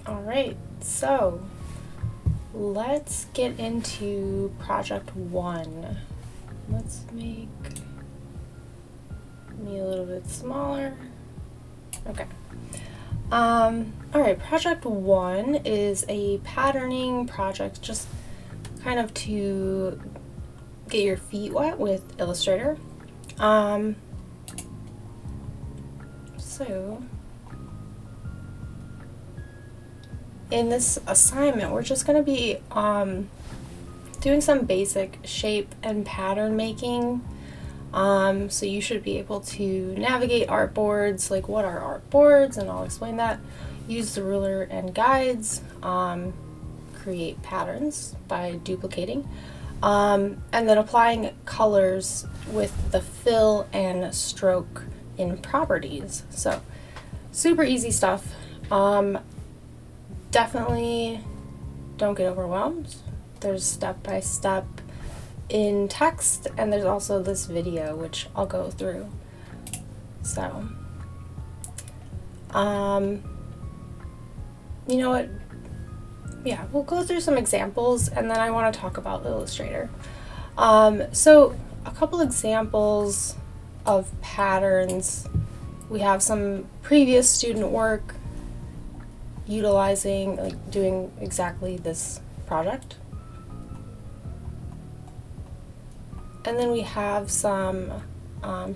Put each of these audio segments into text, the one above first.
Alright, so let's get into project 1. Let's make me a little bit smaller. Okay. Alright, project 1 is a patterning project, just kind of to get your feet wet with Illustrator. So in this assignment, we're just going to be doing some basic shape and pattern making. So you should be able to navigate artboards, like what are artboards, and I'll explain that. Use the ruler and guides, create patterns by duplicating, and then applying colors with the fill and stroke in properties. So super easy stuff. Definitely don't get overwhelmed. There's step-by-step in text, and there's also this video which I'll go through. So you know what, yeah, we'll go through some examples and then I want to talk about Illustrator. So a couple examples of patterns. We have some previous student work utilizing, like doing exactly this project. And then we have some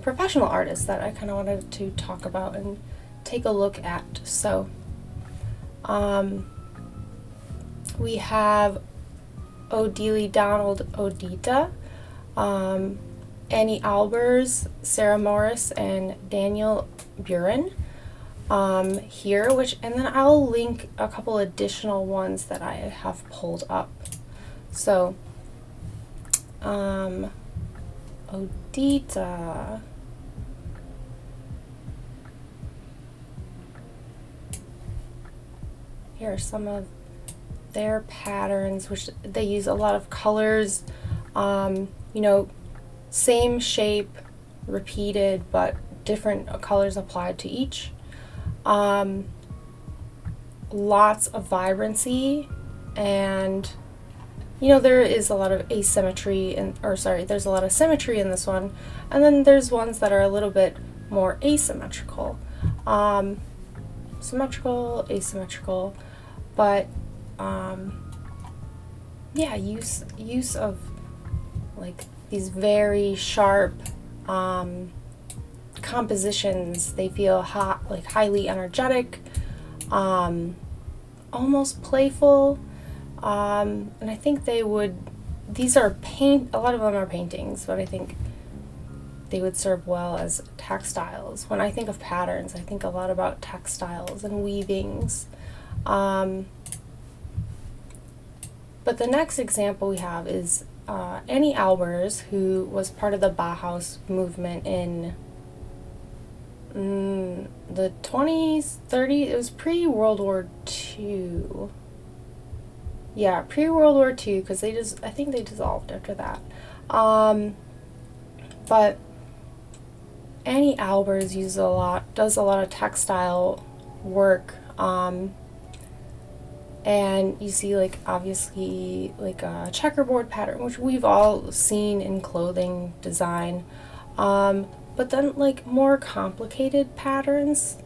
professional artists that I kind of wanted to talk about and take a look at. So we have Odile Donald Odita, Annie Albers, Sarah Morris, and Daniel Buren here, and then I'll link a couple additional ones that I have pulled up. So Odita, here are some of their patterns, which they use a lot of colors, you know, same shape repeated but different colors applied to each. Lots of vibrancy, and you know, there is a lot of asymmetry there's a lot of symmetry in this one, and then there's ones that are a little bit more asymmetrical. Symmetrical, asymmetrical, but yeah, use of like these very sharp compositions. They feel hot, like highly energetic, almost playful, and I think a lot of them are paintings, but I think they would serve well as textiles. When I think of patterns, I think a lot about textiles and weavings. But the next example we have is Annie Albers, who was part of the Bauhaus movement in the 20s, 30s. It was pre-World War II. Yeah, pre-World War II, because I think they dissolved after that. But Annie Albers does a lot of textile work, and you see, like, obviously, like a checkerboard pattern, which we've all seen in clothing design, but then like more complicated patterns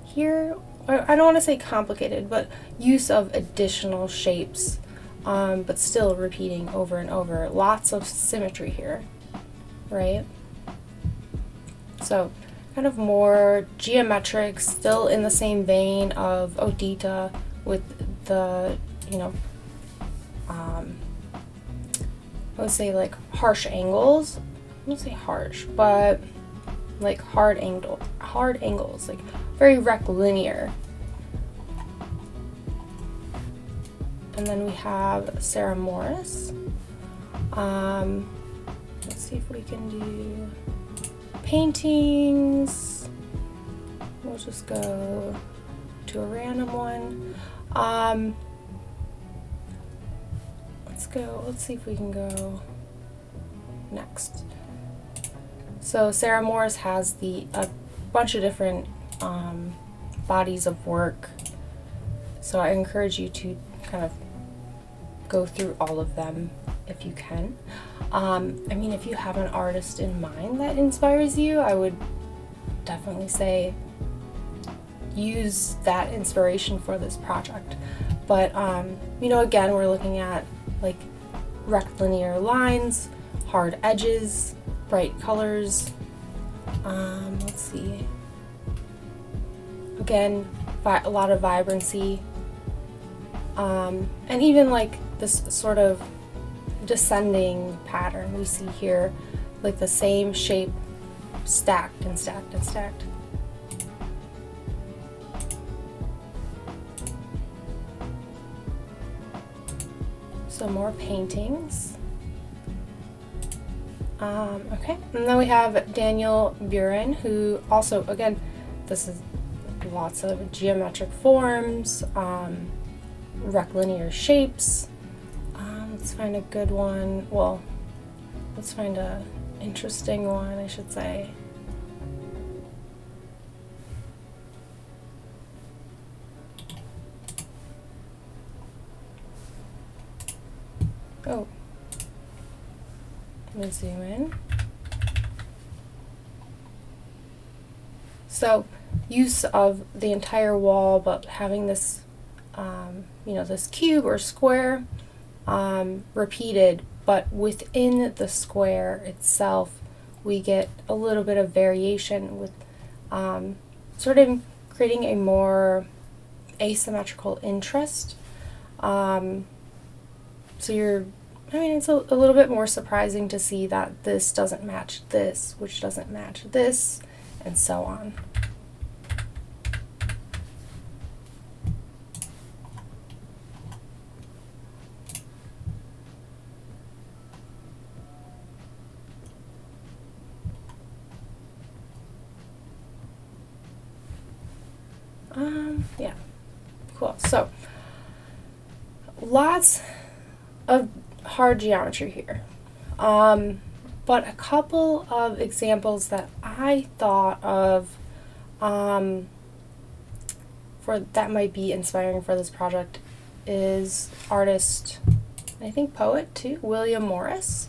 here. I don't want to say complicated, but use of additional shapes, but still repeating over and over. Lots of symmetry here, right? So kind of more geometric, still in the same vein of Odita, with the, you know, I would say like harsh angles. I wouldn't say harsh, but like hard angles, like very rectilinear. And then we have Sarah Morris. Let's see if we can do paintings. We'll just go to a random one. Let's see if we can go next. So Sarah Morris has a bunch of different bodies of work So I encourage you to kind of go through all of them if you can. I mean, if you have an artist in mind that inspires you, I would definitely say use that inspiration for this project. But you know, again, we're looking at like rectilinear lines, hard edges, bright colors. Let's see. Again, a lot of vibrancy. And even like this sort of descending pattern we see here, like the same shape stacked and stacked and stacked. So more paintings. Okay, and then we have Daniel Buren, who also, again, this is lots of geometric forms, rectilinear shapes. Let's find a good one. Well, let's find a interesting one, I should say. Oh, let me zoom in. So, use of the entire wall, but having this, you know, this cube or square repeated, but within the square itself, we get a little bit of variation with sort of creating a more asymmetrical interest. So you're, I mean, it's a little bit more surprising to see that this doesn't match this, which doesn't match this, and so on. Yeah, cool. So, lots of hard geometry here. But a couple of examples that I thought of for that might be inspiring for this project is artist, I think poet too, William Morris.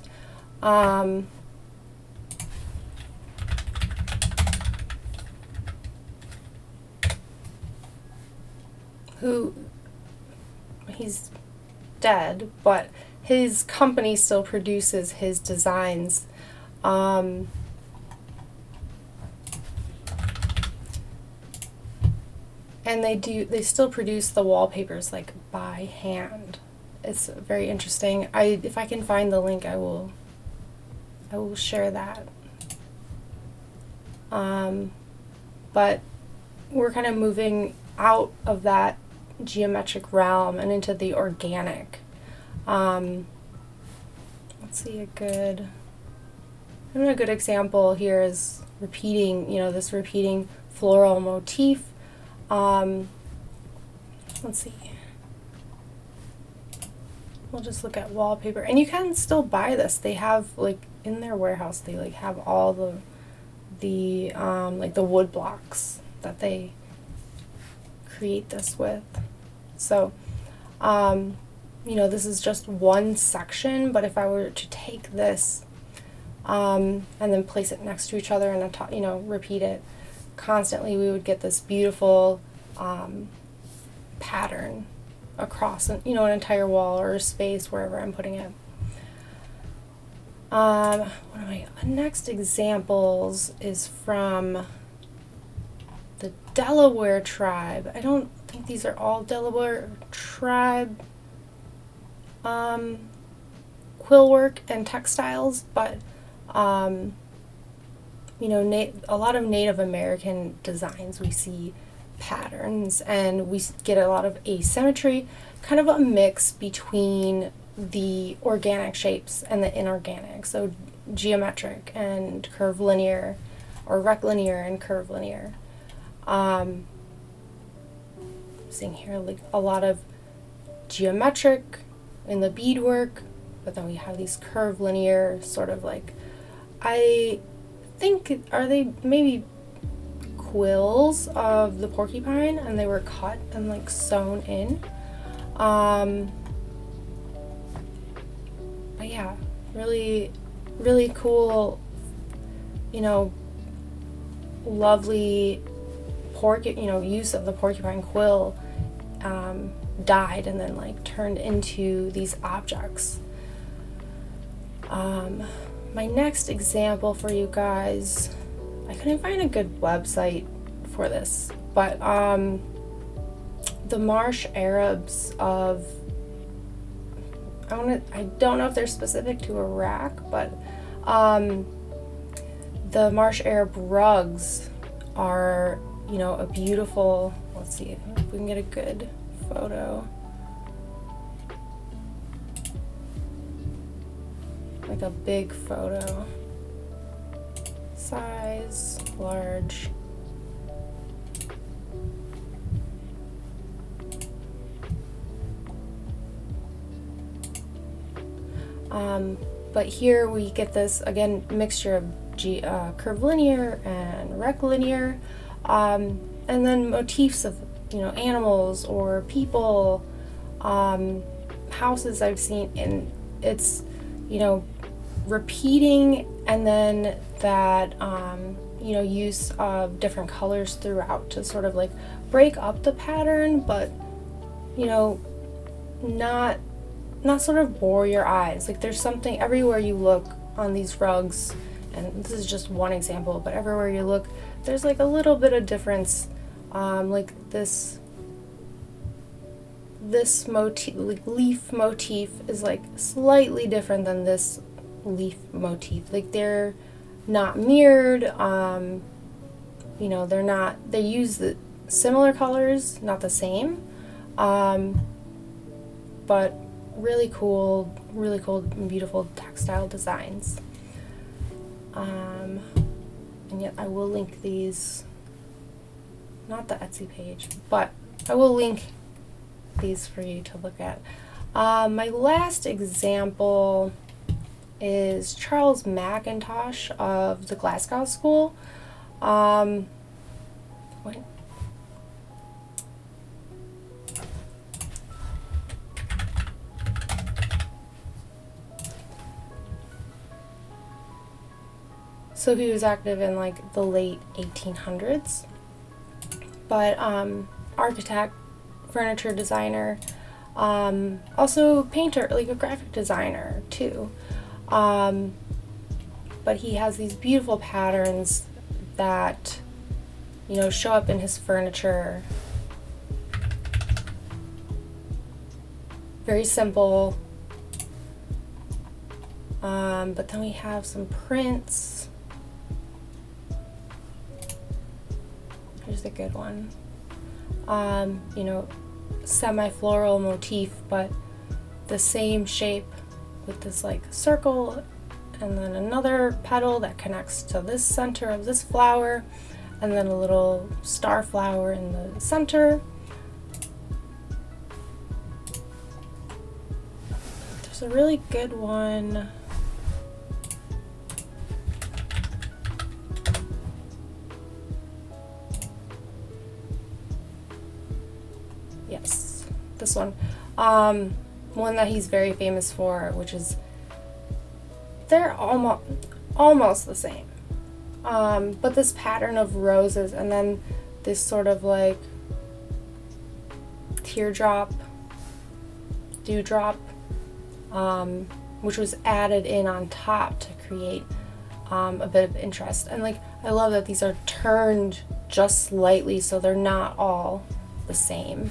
Who, he's dead, but his company still produces his designs. And they still produce the wallpapers like by hand. It's very interesting. If I can find the link, I will share that. But we're kind of moving out of that geometric realm and into the organic. Let's see, a good example here is repeating, you know, this repeating floral motif. Let's see. We'll just look at wallpaper, and you can still buy this. They have, like, in their warehouse, they like have all the like the wood blocks that they create this with. So, you know, this is just one section, but if I were to take this and then place it next to each other and, you know, repeat it constantly, we would get this beautiful pattern across, you know, an entire wall or a space wherever I'm putting it. One of my next examples is from the Delaware tribe. I don't think these are all Delaware tribe quill work and textiles, but you know, a lot of Native American designs, we see patterns and we get a lot of asymmetry, kind of a mix between the organic shapes and the inorganic, so geometric and curvilinear, or rectilinear and curvilinear. Seeing here like a lot of geometric in the beadwork, but then we have these curvilinear sort of like, I think, are they maybe quills of the porcupine, and they were cut and like sewn in. But yeah, really, really cool, you know, lovely use of the porcupine quill, dyed and then like turned into these objects. My next example for you guys, I couldn't find a good website for this, but the marsh Arabs of, I don't know if they're specific to Iraq, but the marsh Arab rugs are, you know, a beautiful, let's see if we can get a good photo. Like a big photo. Size, large. But here we get this, again, mixture of curvilinear and rectilinear, and then motifs of, you know, animals or people, houses I've seen, and it's, you know, repeating, and then that, you know, use of different colors throughout to sort of like break up the pattern, but, you know, not sort of bore your eyes. Like there's something everywhere you look on these rugs, and this is just one example, but everywhere you look, there's like a little bit of difference. Like this motif, like leaf motif, is like slightly different than this leaf motif. Like they're not mirrored. You know, they use the similar colors, not the same. But really cool and beautiful textile designs. And yet I will link these, not the Etsy page, but I will link these for you to look at. My last example is Charles McIntosh of the Glasgow School. So he was active in like the late 1800s, but architect, furniture designer, also painter, like a graphic designer too. But he has these beautiful patterns that, you know, show up in his furniture. Very simple. But then we have some prints. Here's a good one. You know, semi-floral motif, but the same shape with this like circle, and then another petal that connects to this center of this flower, and then a little star flower in the center. There's a really good one. Yes, this one. One that he's very famous for, which is, they're almost the same. But this pattern of roses, and then this sort of like teardrop, dewdrop, which was added in on top to create a bit of interest. And like, I love that these are turned just slightly so they're not all the same.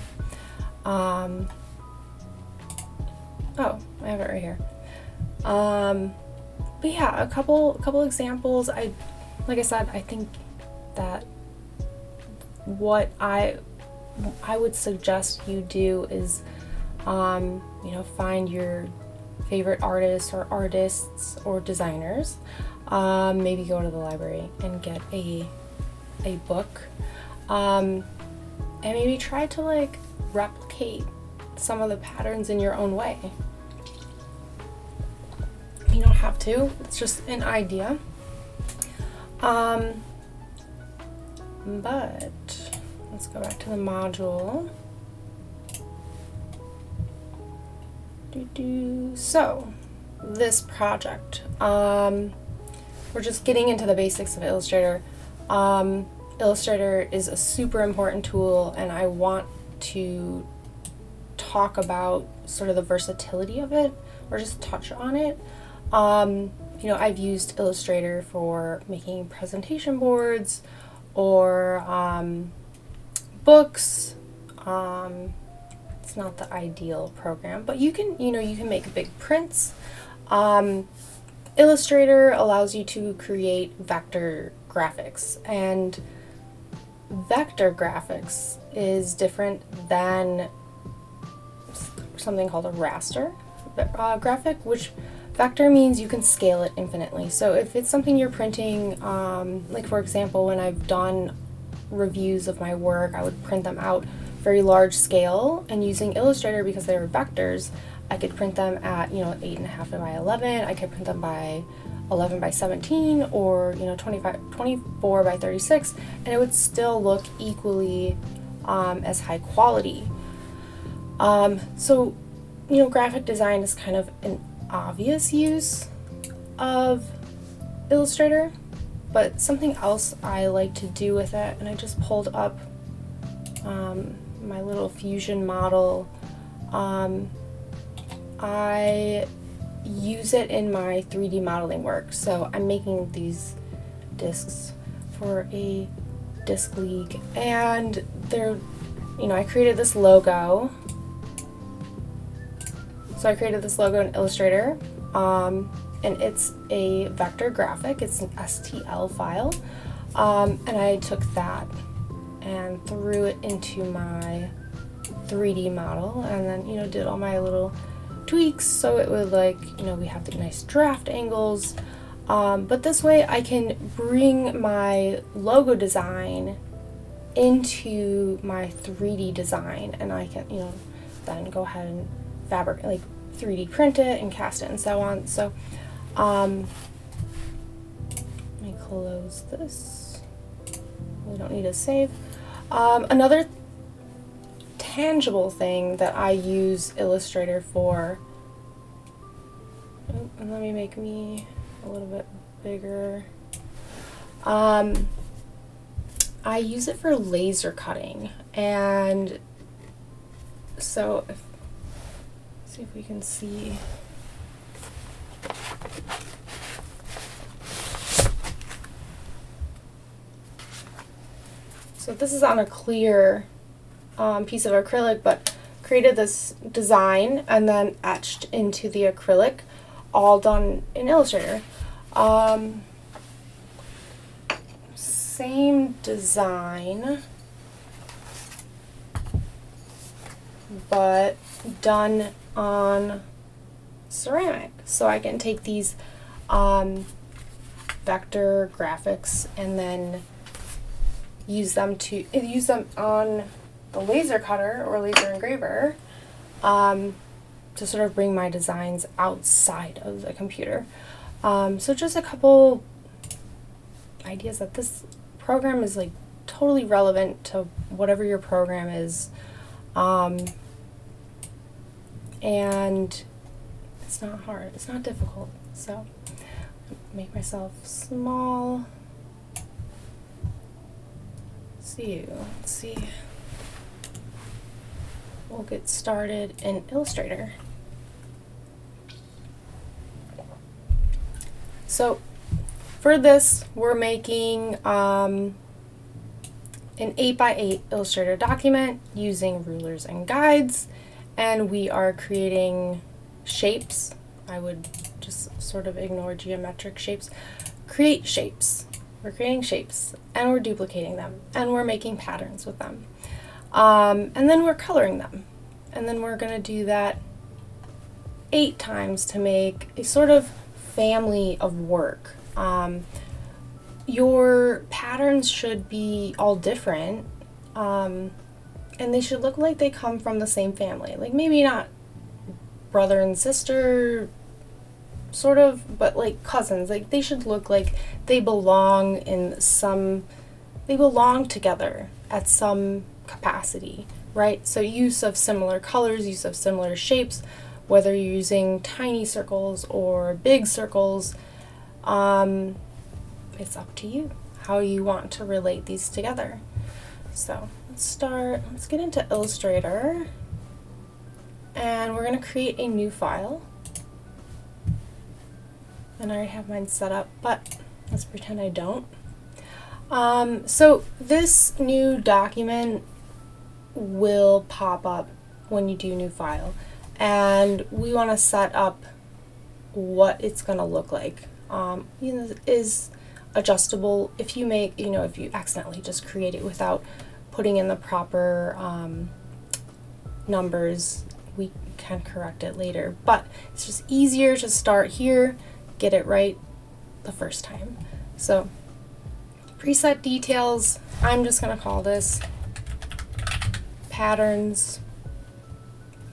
Oh, I have it right here. But yeah, a couple examples. Like I said, I think that what I would suggest you do is, you know, find your favorite artists or designers. Maybe go to the library and get a book, and maybe try to like replicate some of the patterns in your own way. You don't have to, it's just an idea. But let's go back to the module. So this project, we're just getting into the basics of Illustrator. Illustrator is a super important tool, and I want to talk about sort of the versatility of it, or just touch on it. You know, I've used Illustrator for making presentation boards or books. It's not the ideal program, but you can make big prints. Illustrator allows you to create vector graphics, and vector graphics is different than something called a raster graphic, which vector means you can scale it infinitely. So if it's something you're printing, like for example, when I've done reviews of my work, I would print them out very large scale, and using Illustrator, because they were vectors, I could print them at 8.5 by 11. I could print them by 11 by 17, or 24 by 36, and it would still look equally as high quality. So graphic design is kind of an obvious use of Illustrator, but something else I like to do with it, and I just pulled up my little Fusion model. I use it in my 3D modeling work. So I'm making these discs for a disc league, and they're, I created this logo. So I created this logo in Illustrator, and it's a vector graphic. It's an STL file, and I took that and threw it into my 3D model, and then did all my little tweaks so it would we have the nice draft angles, but this way I can bring my logo design into my 3D design, and I can then go ahead and 3D print it and cast it and so on. So let me close this. We don't need to save. Another tangible thing that I use Illustrator for, and let me make me a little bit bigger. I use it for laser cutting, and so see if we can see. So this is on a clear piece of acrylic, but created this design and then etched into the acrylic, all done in Illustrator. Same design, but done on ceramic. So I can take these vector graphics and then use them on the laser cutter or laser engraver to sort of bring my designs outside of the computer. So just a couple ideas that this program is totally relevant to whatever your program is, and it's not hard, it's not difficult. So make myself small. Let's see. We'll get started in Illustrator. So for this, we're making an 8x8 Illustrator document using rulers and guides, and we are creating shapes. I would just sort of ignore geometric shapes. Create shapes. We're creating shapes, and we're duplicating them, and we're making patterns with them. And then we're coloring them. And then we're going to do that 8 times to make a sort of family of work. Your patterns should be all different, and they should look like they come from the same family. Maybe not brother and sister, sort of, but cousins. They should look like they belong in some they belong together at some capacity, right? So use of similar colors, use of similar shapes, whether you're using tiny circles or big circles, it's up to you how you want to relate these together. So let's get into Illustrator, and we're going to create a new file. And I already have mine set up, but let's pretend I don't. So this new document will pop up when you do new file, and we want to set up what it's going to look like. Is adjustable. If you make, if you accidentally just create it without putting in the proper numbers, we can correct it later, but it's just easier to start here, get it right the first time. So preset details, I'm just going to call this patterns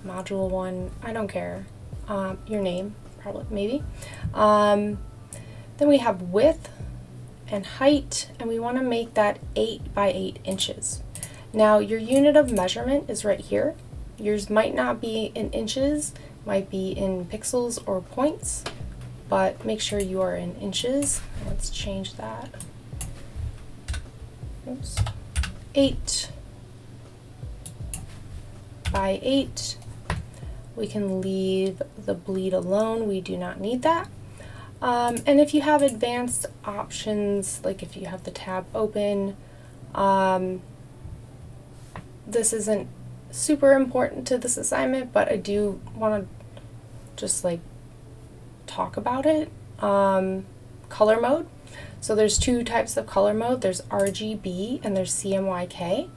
module 1. I don't care. Your name, probably, maybe. Then we have width and height, and we want to make that 8 by 8 inches. Now your unit of measurement is right here. Yours might not be in inches, might be in pixels or points, but make sure you are in inches. Let's change that. Oops. 8 by 8. We can leave the bleed alone. We do not need that. And if you have advanced options, like if you have the tab open, this isn't super important to this assignment, but I do want to just like talk about it. Color mode. So there's two types of color mode. There's RGB and there's CMYK.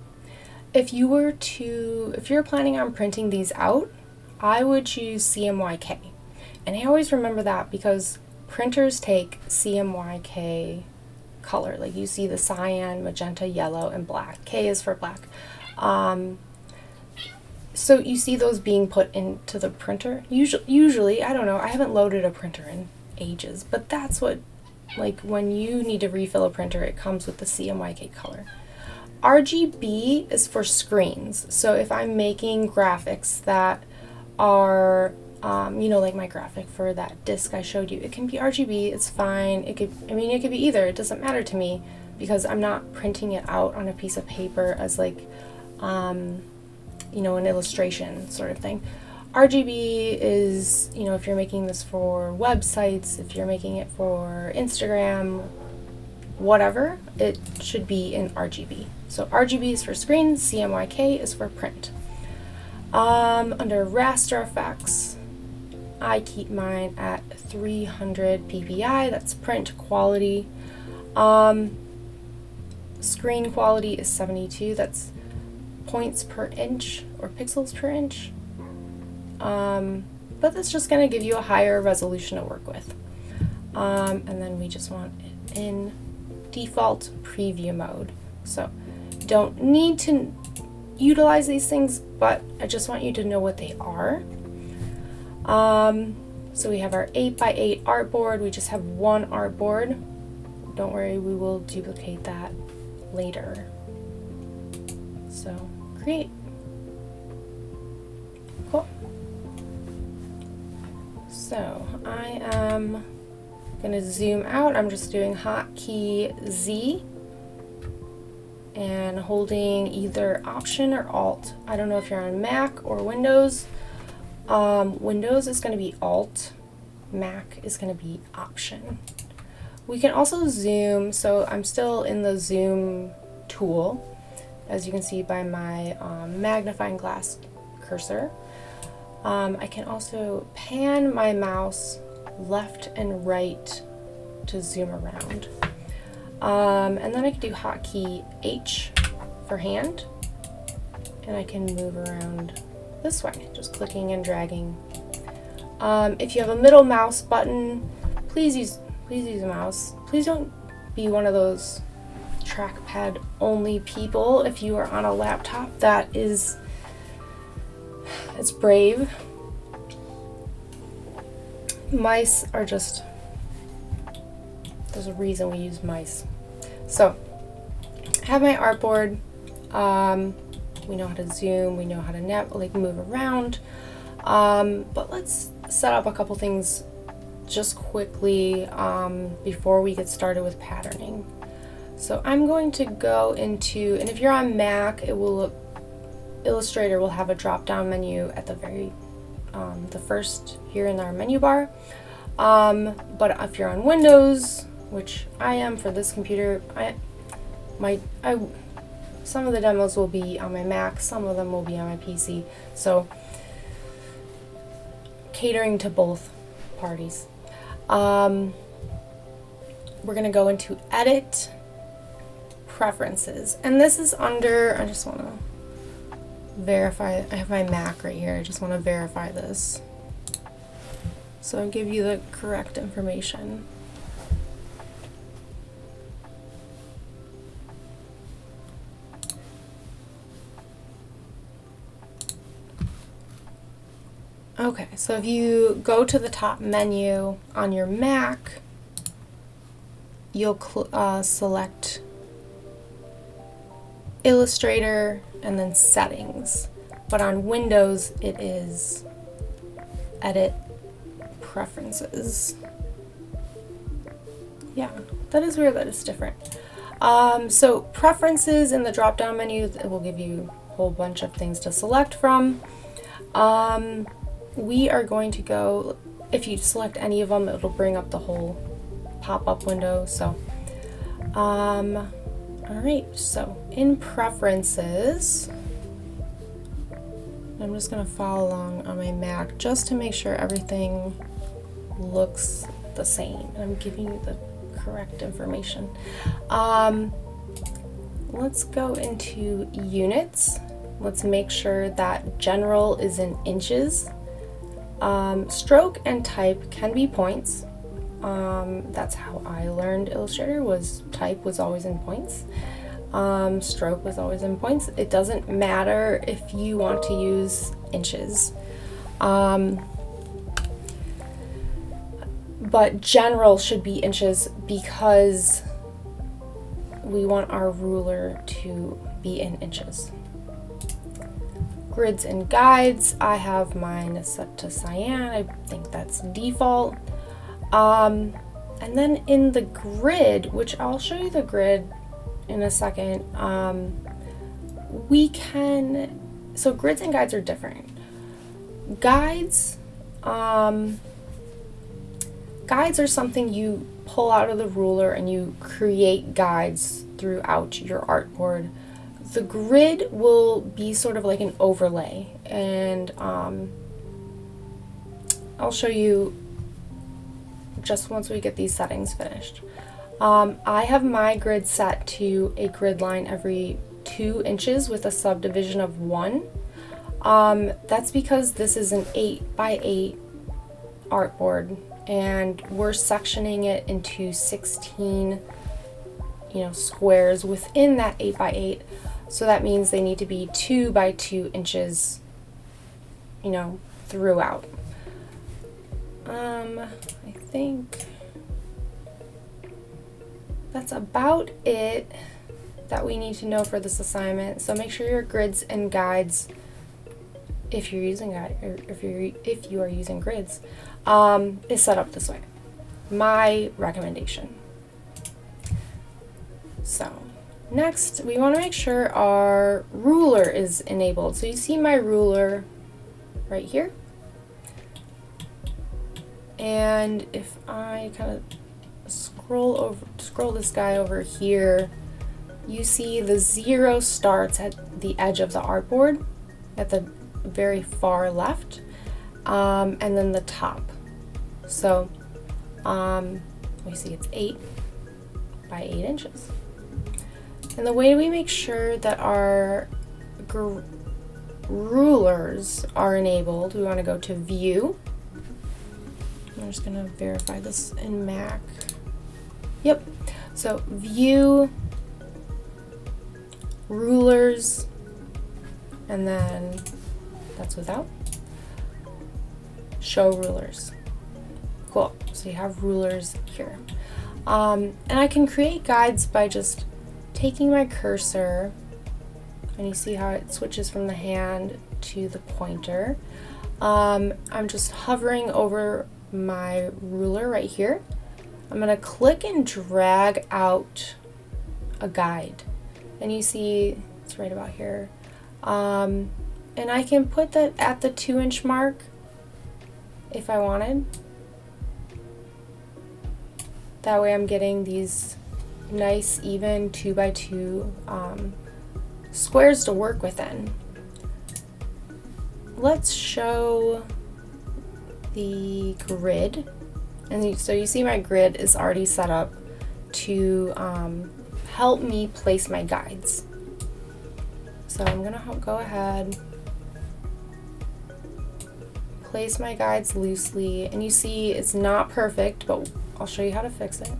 If you're planning on printing these out, I would choose CMYK. And I always remember that because printers take CMYK color. Like you see the cyan, magenta, yellow, and black. K is for black. So you see those being put into the printer. Usually, I don't know, I haven't loaded a printer in ages, but that's what, like when you need to refill a printer, it comes with the CMYK color. RGB is for screens. So if I'm making graphics that are, like my graphic for that disc I showed you, it can be RGB, it's fine. It could be either, it doesn't matter to me because I'm not printing it out on a piece of paper as like, an illustration sort of thing. RGB is, if you're making this for websites, if you're making it for Instagram, whatever, it should be in RGB. So RGB is for screen, CMYK is for print. Under raster effects, I keep mine at 300 ppi, that's print quality. Screen quality is 72, that's points per inch or pixels per inch. But that's just going to give you a higher resolution to work with. And then we just want it in default preview mode. So you don't need to utilize these things, but I just want you to know what they are. So we have our 8 by 8 artboard. We just have one artboard. Don't worry, we will duplicate that later. So create. Cool. So I am going to zoom out. I'm just doing hotkey Z and holding either Option or Alt. I don't know if you're on Mac or Windows. Windows is going to be Alt. Mac is going to be Option. We can also zoom, so I'm still in the zoom tool, as you can see by my magnifying glass cursor. I can also pan my mouse left and right to zoom around. And then I can do hotkey H for hand, and I can move around this way, just clicking and dragging. If you have a middle mouse button, please use a mouse. Please don't be one of those trackpad only people. If you are on a laptop, it's brave. Mice are just, there's a reason we use mice. So I have my artboard. We know how to zoom, we know how to move around. But let's set up a couple things just quickly before we get started with patterning. So I'm going to go into, and if you're on Mac, Illustrator will have a drop-down menu at the the first here in our menu bar. But if you're on Windows, which I am for this computer, some of the demos will be on my Mac, some of them will be on my PC. So catering to both parties. We're going to go into Edit, Preferences, and this is under, I just want to verify, I have my Mac right here, I just want to verify this so I'll give you the correct information. Okay, so if you go to the top menu on your Mac, you'll select Illustrator and then Settings. But on Windows, it is Edit, Preferences. Yeah, that is weird that it's different. So Preferences in the drop-down menu, it will give you a whole bunch of things to select from. We are going to go, if you select any of them, it'll bring up the whole pop-up window. So, alright, so in Preferences, I'm just going to follow along on my Mac just to make sure everything looks the same. I'm giving you the correct information. Let's go into Units. Let's make sure that General is in inches. Stroke and type can be points. That's how I learned Illustrator, was type was always in points. Stroke was always in points. It doesn't matter if you want to use inches. But general should be inches because we want our ruler to be in inches. Grids and guides, I have mine set to cyan. I think that's default. And then in the grid, which I'll show you the grid in a second, so grids and guides are different. Guides are something you pull out of the ruler and you create guides throughout your artboard. The grid will be sort of like an overlay, and I'll show you just once we get these settings finished. I have my grid set to a grid line every 2 inches with a subdivision of 1. That's because this is an 8x8 artboard, and we're sectioning it into 16 squares within that 8x8. So that means they need to be 2 by 2 inches, throughout. I think that's about it that we need to know for this assignment. So make sure your grids and guides, if you're using if you are using grids, is set up this way. My recommendation. So next, we want to make sure our ruler is enabled. So you see my ruler right here. And if I kind of scroll this guy over here, you see the 0 starts at the edge of the artboard at the very far left, and then the top. So we see it's 8 by 8 inches. And the way we make sure that our rulers are enabled, we want to go to View. I'm just going to verify this in Mac. Yep. So View, Rulers, and then that's without. Show Rulers. Cool. So you have rulers here. And I can create guides by just taking my cursor, and you see how it switches from the hand to the pointer. I'm just hovering over my ruler right here. I'm going to click and drag out a guide, and you see it's right about here. And I can put that at the 2-inch mark if I wanted. That way I'm getting these nice even 2x2 squares to work within. Let's show the grid. And so you see my grid is already set up to help me place my guides. So I'm gonna go ahead, place my guides loosely, and you see it's not perfect, but I'll show you how to fix it.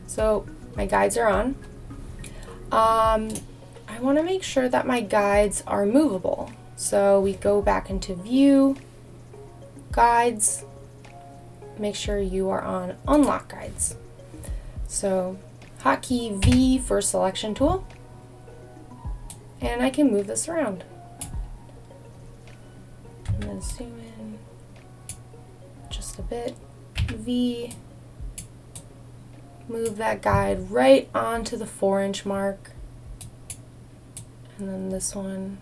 So my guides are on. I want to make sure that my guides are movable. So we go back into View, Guides, make sure you are on Unlock Guides. So hotkey V for Selection Tool, and I can move this around. I'm going to zoom in just a bit, V, move that guide right onto the 4-inch mark, and then this one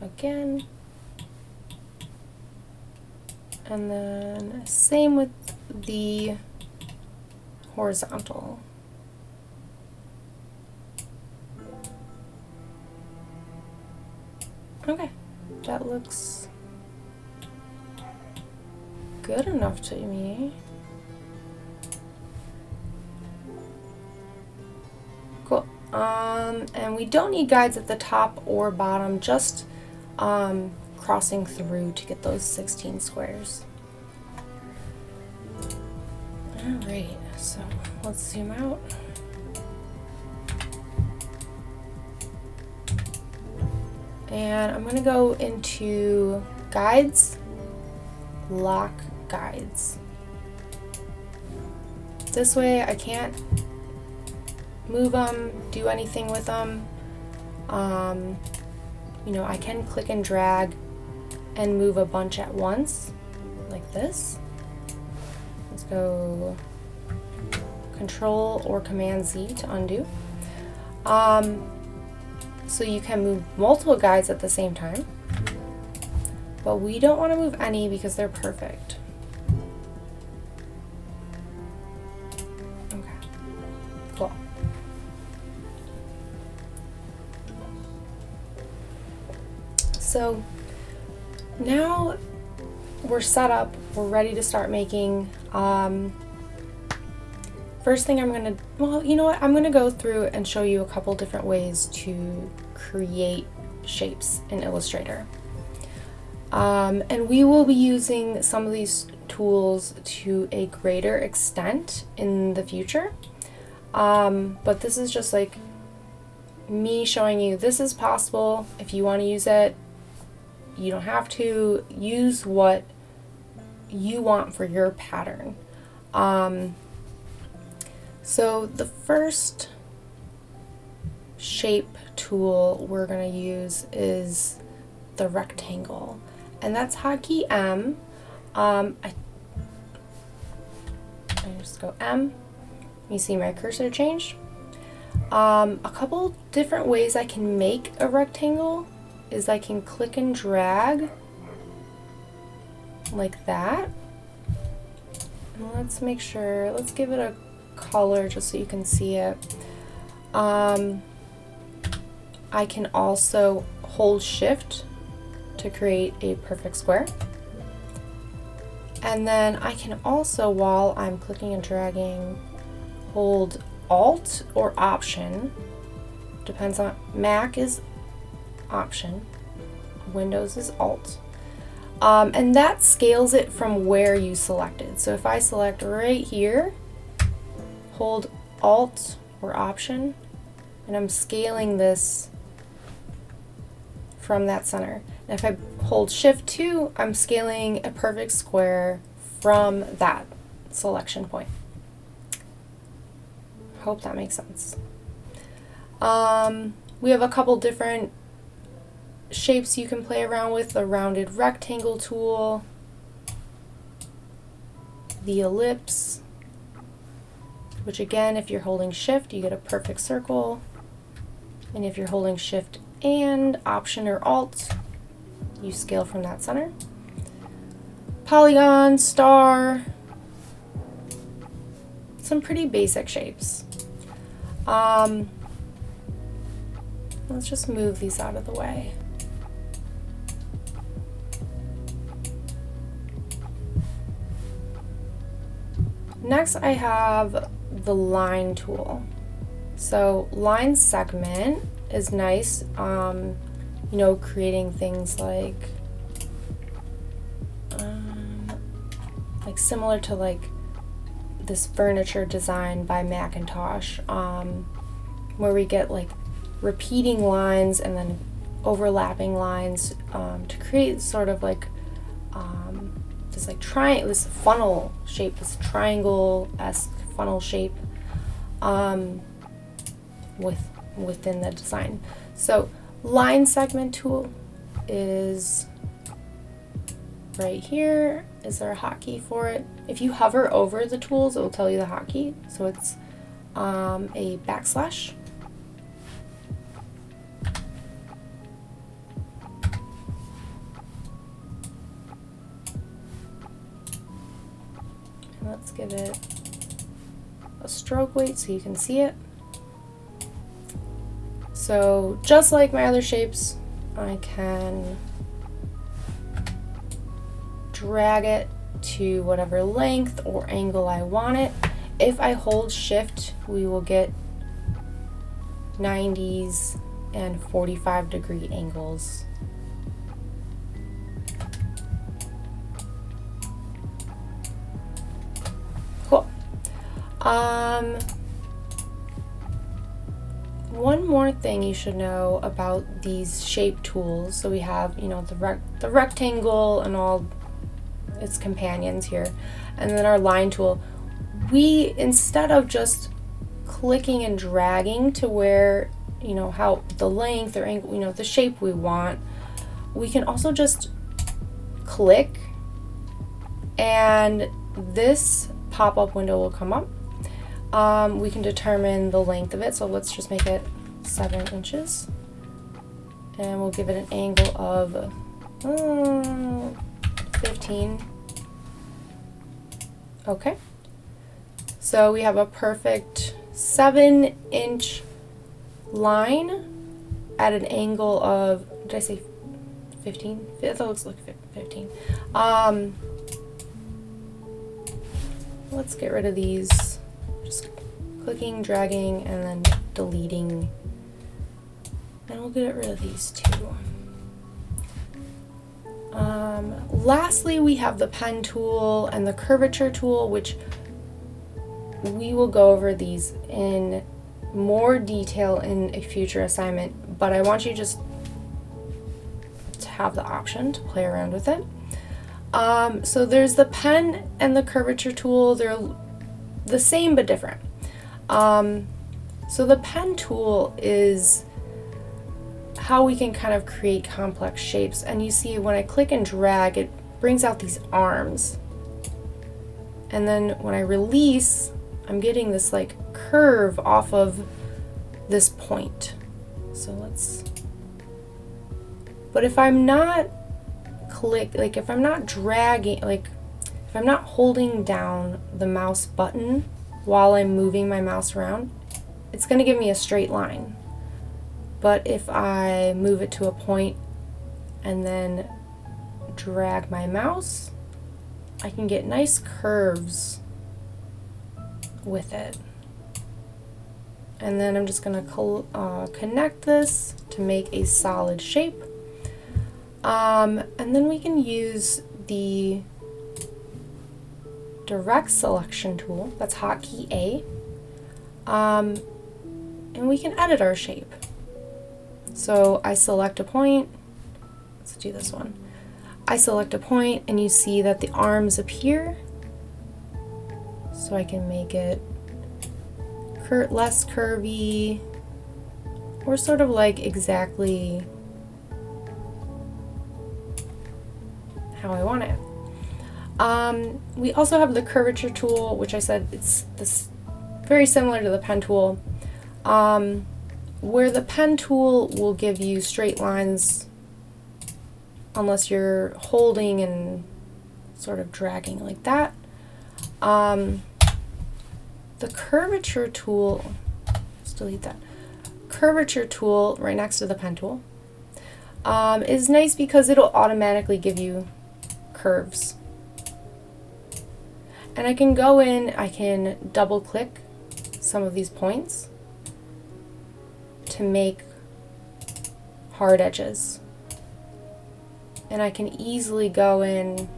again, and then same with the horizontal. Okay, that looks good enough to me. Cool. And we don't need guides at the top or bottom, just crossing through to get those 16 squares. Alright, so let's zoom out. And I'm going to go into Guides, Lock Guides. This way I can't move them, do anything with them. You know, I can click and drag and move a bunch at once, like this. Let's go Control or Command Z to undo. So you can move multiple guides at the same time, but we don't want to move any because they're perfect. Okay, cool. So now we're set up, we're ready to start making. First thing I'm gonna, well, you know what, I'm gonna go through and show you a couple different ways to create shapes in Illustrator. And we will be using some of these tools to a greater extent in the future. But this is just like me showing you this is possible. If you want to use it, you don't have to. Use what you want for your pattern. So the first shape tool we're going to use is the rectangle, and that's hotkey M. I just go M. You see my cursor change. A couple different ways I can make a rectangle is I can click and drag like that. And let's make sure, let's give it a color just so you can see it. I can also hold Shift to create a perfect square. And then I can also, while I'm clicking and dragging, hold Alt or Option. Depends on, Mac is Option, Windows is Alt. And that scales it from where you selected. So if I select right here, hold Alt or Option, and I'm scaling this from that center. And if I hold Shift 2, I'm scaling a perfect square from that selection point. hope that makes sense. We have a couple different shapes you can play around with: the rounded rectangle tool, the ellipse, which again, if you're holding shift, you get a perfect circle. And if you're holding shift and option or alt, you scale from that center. Polygon, star, some pretty basic shapes. Let's just move these out of the way. Next, I have the line tool. So line segment is nice, you know, creating things like similar to like this furniture design by Macintosh, where we get like repeating lines and then overlapping lines to create sort of like this like this funnel shape, this triangle-esque funnel shape within the design. So line segment tool is right here. Is there a hotkey for it? If you hover over the tools, it will tell you the hotkey. So it's a backslash. And let's give it a stroke weight so you can see it. So just like my other shapes, I can drag it to whatever length or angle I want it. If I hold shift, we will get 90s and 45-degree angles. Cool. One more thing you should know about these shape tools. So we have, you know, the rectangle and all its companions here, and then our line tool. We, instead of just clicking and dragging to where, you know, how the length or angle, you know, the shape we want, we can also just click and this pop-up window will come up. We can determine the length of it, so let's just make it 7 inches and we'll give it an angle of 15. Okay, so we have a perfect 7-inch line at an angle of, did I say 15? I thought it looks like 15. Let's get rid of these. Just clicking, dragging, and then deleting. And we'll get rid of these two. Lastly, we have the pen tool and the curvature tool, which we will go over these in more detail in a future assignment, but I want you just to have the option to play around with it. So there's the pen and the curvature tool. They're the same but different. So the pen tool is how we can kind of create complex shapes, and you see when I click and drag, it brings out these arms, and then when I release, I'm getting this like curve off of this point. So but if I'm not if I'm not dragging, if I'm not holding down the mouse button while I'm moving my mouse around, it's going to give me a straight line. But if I move it to a point and then drag my mouse, I can get nice curves with it. And then I'm just going to connect this to make a solid shape. And then we can use the direct selection tool, that's hotkey A, and we can edit our shape. So I select a point, let's do this one. I select a point and you see that the arms appear. So I can make it less curvy, or sort of like exactly how I want it. We also have the curvature tool, which I said it's this very similar to the pen tool, where the pen tool will give you straight lines unless you're holding and sort of dragging like that. The curvature tool, let's delete that. Curvature tool right next to the pen tool is nice because it'll automatically give you curves. And I can go in, I can double click some of these points to make hard edges. And I can easily go in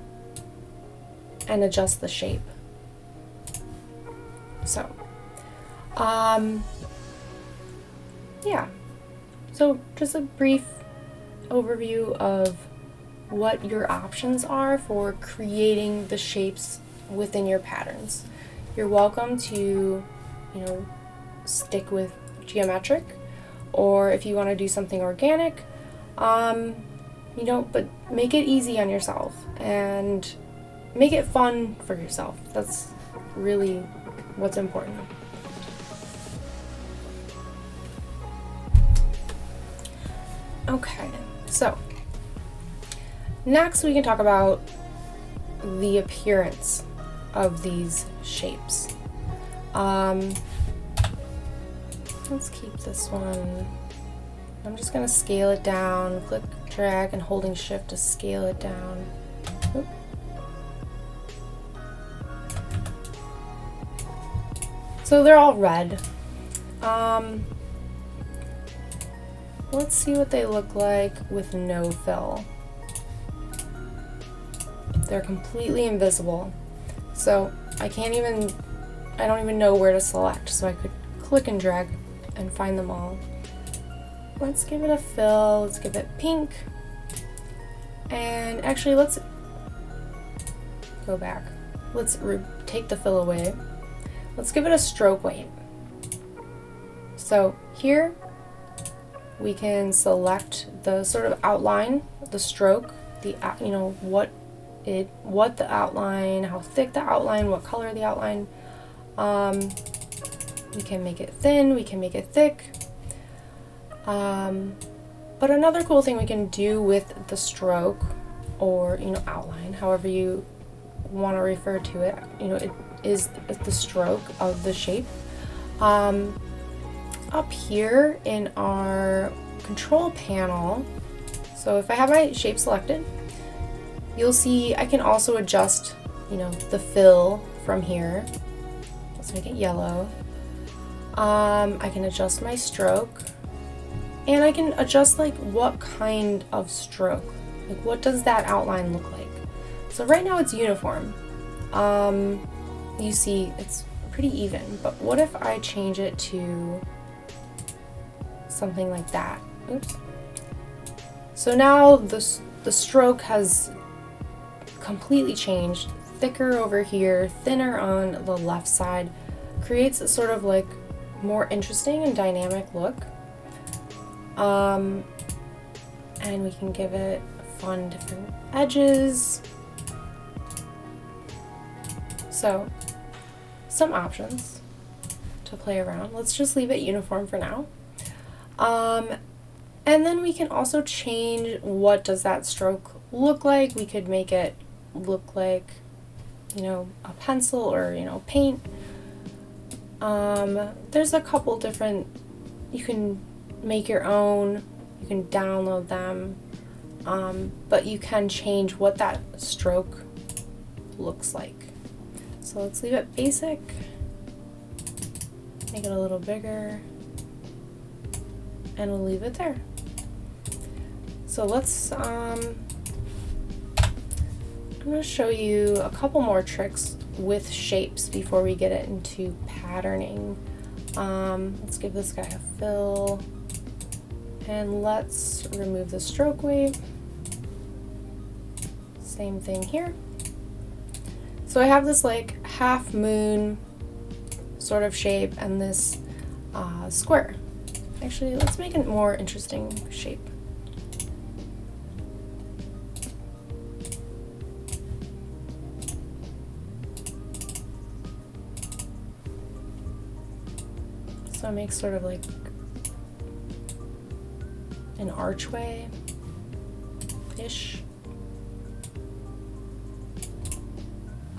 and adjust the shape. So, yeah. So just a brief overview of what your options are for creating the shapes within your patterns. You're welcome to, stick with geometric, or if you want to do something organic, but make it easy on yourself and make it fun for yourself. That's really what's important. Okay, so next we can talk about the appearance of these shapes. Let's keep this one. I'm just going to scale it down, click, drag, and holding shift to scale it down. Oop. So they're all red. Let's see what they look like with no fill. They're completely invisible. So I don't even know where to select, so I could click and drag and find them all. Let's give it a fill, let's give it pink. And actually let's go back. Let's take the fill away. Let's give it a stroke weight. So here we can select the sort of outline, the stroke, what the outline, how thick the outline, what color the outline. We can make it thin, we can make it thick. But another cool thing we can do with the stroke, or outline, however you want to refer to it, it is the stroke of the shape. Up here in our control panel, so if I have my shape selected, you'll see I can also adjust, the fill from here. Let's make it yellow. I can adjust my stroke, and I can adjust what kind of stroke, what does that outline look like. So right now it's uniform. You see it's pretty even, but what if I change it to something like that? Oops. So now the stroke has completely changed, thicker over here, thinner on the left side, creates a sort of more interesting and dynamic look. And we can give it fun different edges. So some options to play around. Let's just leave it uniform for now. And then we can also change what does that stroke look like. We could make it look like, a pencil or, paint. There's a couple different, you can make your own, you can download them, but you can change what that stroke looks like. So let's leave it basic, make it a little bigger, and we'll leave it there. So let's, I'm going to show you a couple more tricks with shapes before we get it into patterning. Let's give this guy a fill, and let's remove the stroke weight. Same thing here. So I have this half moon sort of shape and this square. Actually, let's make a more interesting shape. So make sort of like an archway-ish.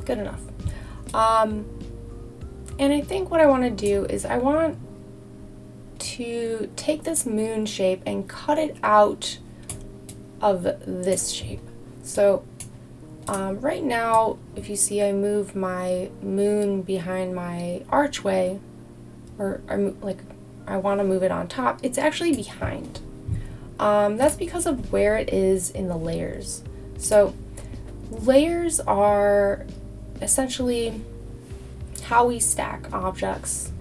Good enough. And I think what I want to do is I want to take this moon shape and cut it out of this shape. So right now, if you see, I move my moon behind my archway, or I want to move it on top. It's actually behind. That's because of where it is in the layers. So layers are essentially how we stack objects,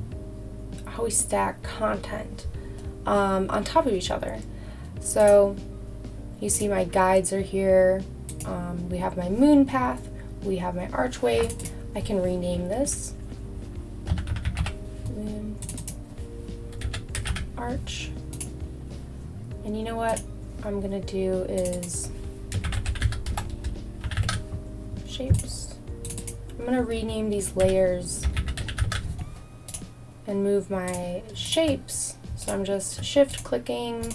how we stack content on top of each other. So you see my guides are here. We have my moon path. We have my archway. I can rename this. Moon arch. And you know what I'm gonna do is shapes. I'm gonna rename these layers and move my shapes. So I'm just shift clicking,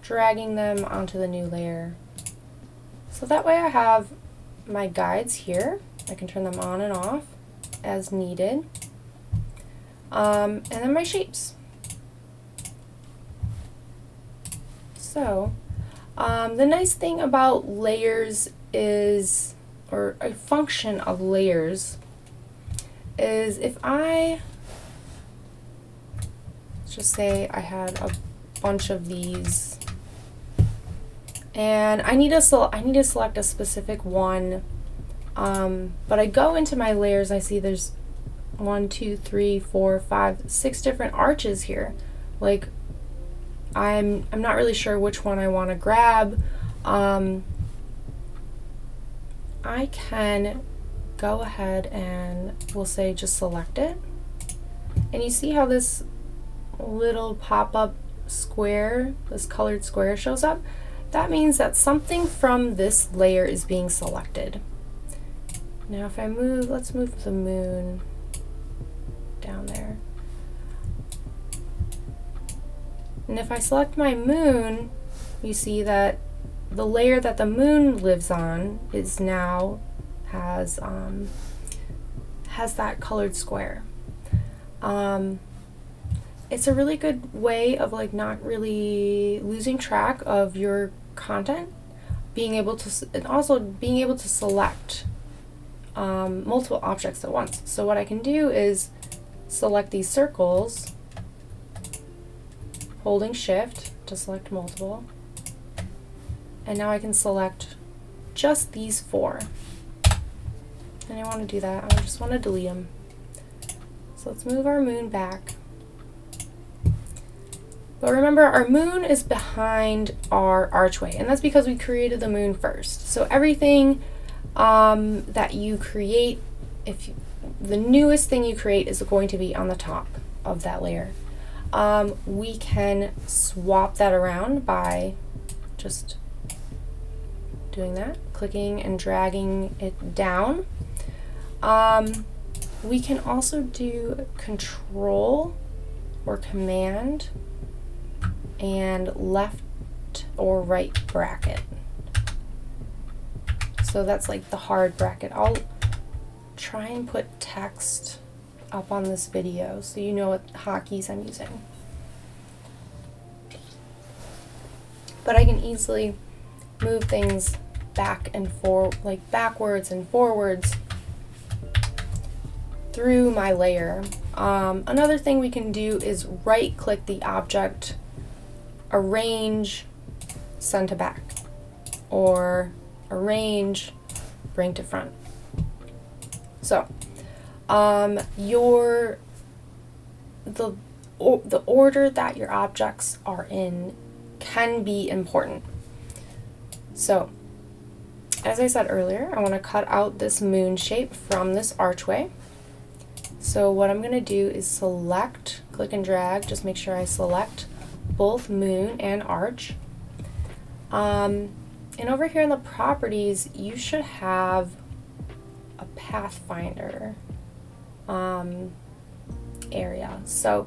dragging them onto the new layer. So that way I have my guides here. I can turn them on and off as needed. And then my shapes. So the nice thing about layers is, or a function of layers, is if let's just say I had a bunch of these and I need to select a specific one, but I go into my layers, I see there's 1, 2, 3, 4, 5, 6 different arches here. Like I'm not really sure which one I want to grab. I can go ahead and we'll say just select it. And you see how this little pop-up square, this colored square shows up? That means that something from this layer is being selected. Now if I move, let's move the moon down there. And if I select my moon, you see that the layer that the moon lives on is now has that colored square. It's a really good way of like not really losing track of your content, and also being able to select multiple objects at once. So what I can do is select these circles, holding shift to select multiple, and now I can select just these 4. And I want to do that. I just want to delete them. So let's move our moon back. But remember, our moon is behind our archway, and that's because we created the moon first. So everything that you create, the newest thing you create is going to be on the top of that layer. We can swap that around by just doing that, clicking and dragging it down. We can also do Control or Command and left or right bracket. So that's like the hard bracket. I'll try and put text up on this video so you know what hotkeys I'm using. But I can easily move things back and forth, like backwards and forwards through my layer. Another thing we can do is right click the object, arrange, send to back, or arrange, bring to front. So the order that your objects are in can be important. So as I said earlier, I want to cut out this moon shape from this archway. So what I'm going to do is select, click and drag, just make sure I select both moon and arch. And over here in the properties, you should have a pathfinder area. So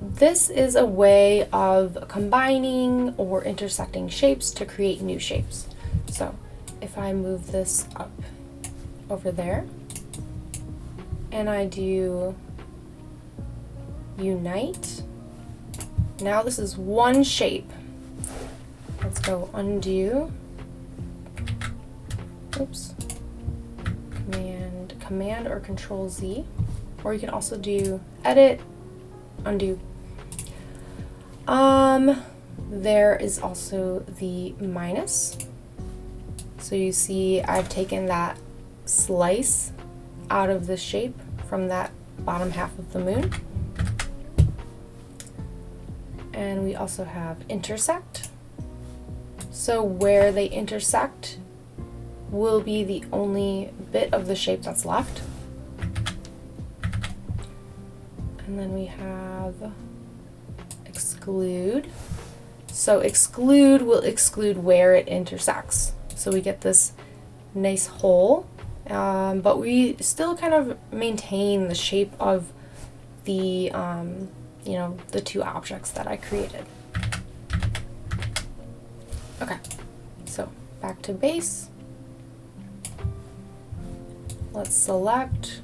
this is a way of combining or intersecting shapes to create new shapes. So if I move this up over there and I do unite, now this is one shape. Let's go undo. Oops. Command or Control Z. Or you can also do edit, undo. There is also the minus. So you see I've taken that slice out of the shape from that bottom half of the moon. And we also have intersect. So where they intersect will be the only bit of the shape that's left. And then we have exclude. So exclude will exclude where it intersects. So we get this nice hole, but we still kind of maintain the shape of the, the two objects that I created. Okay, so back to base. Let's select,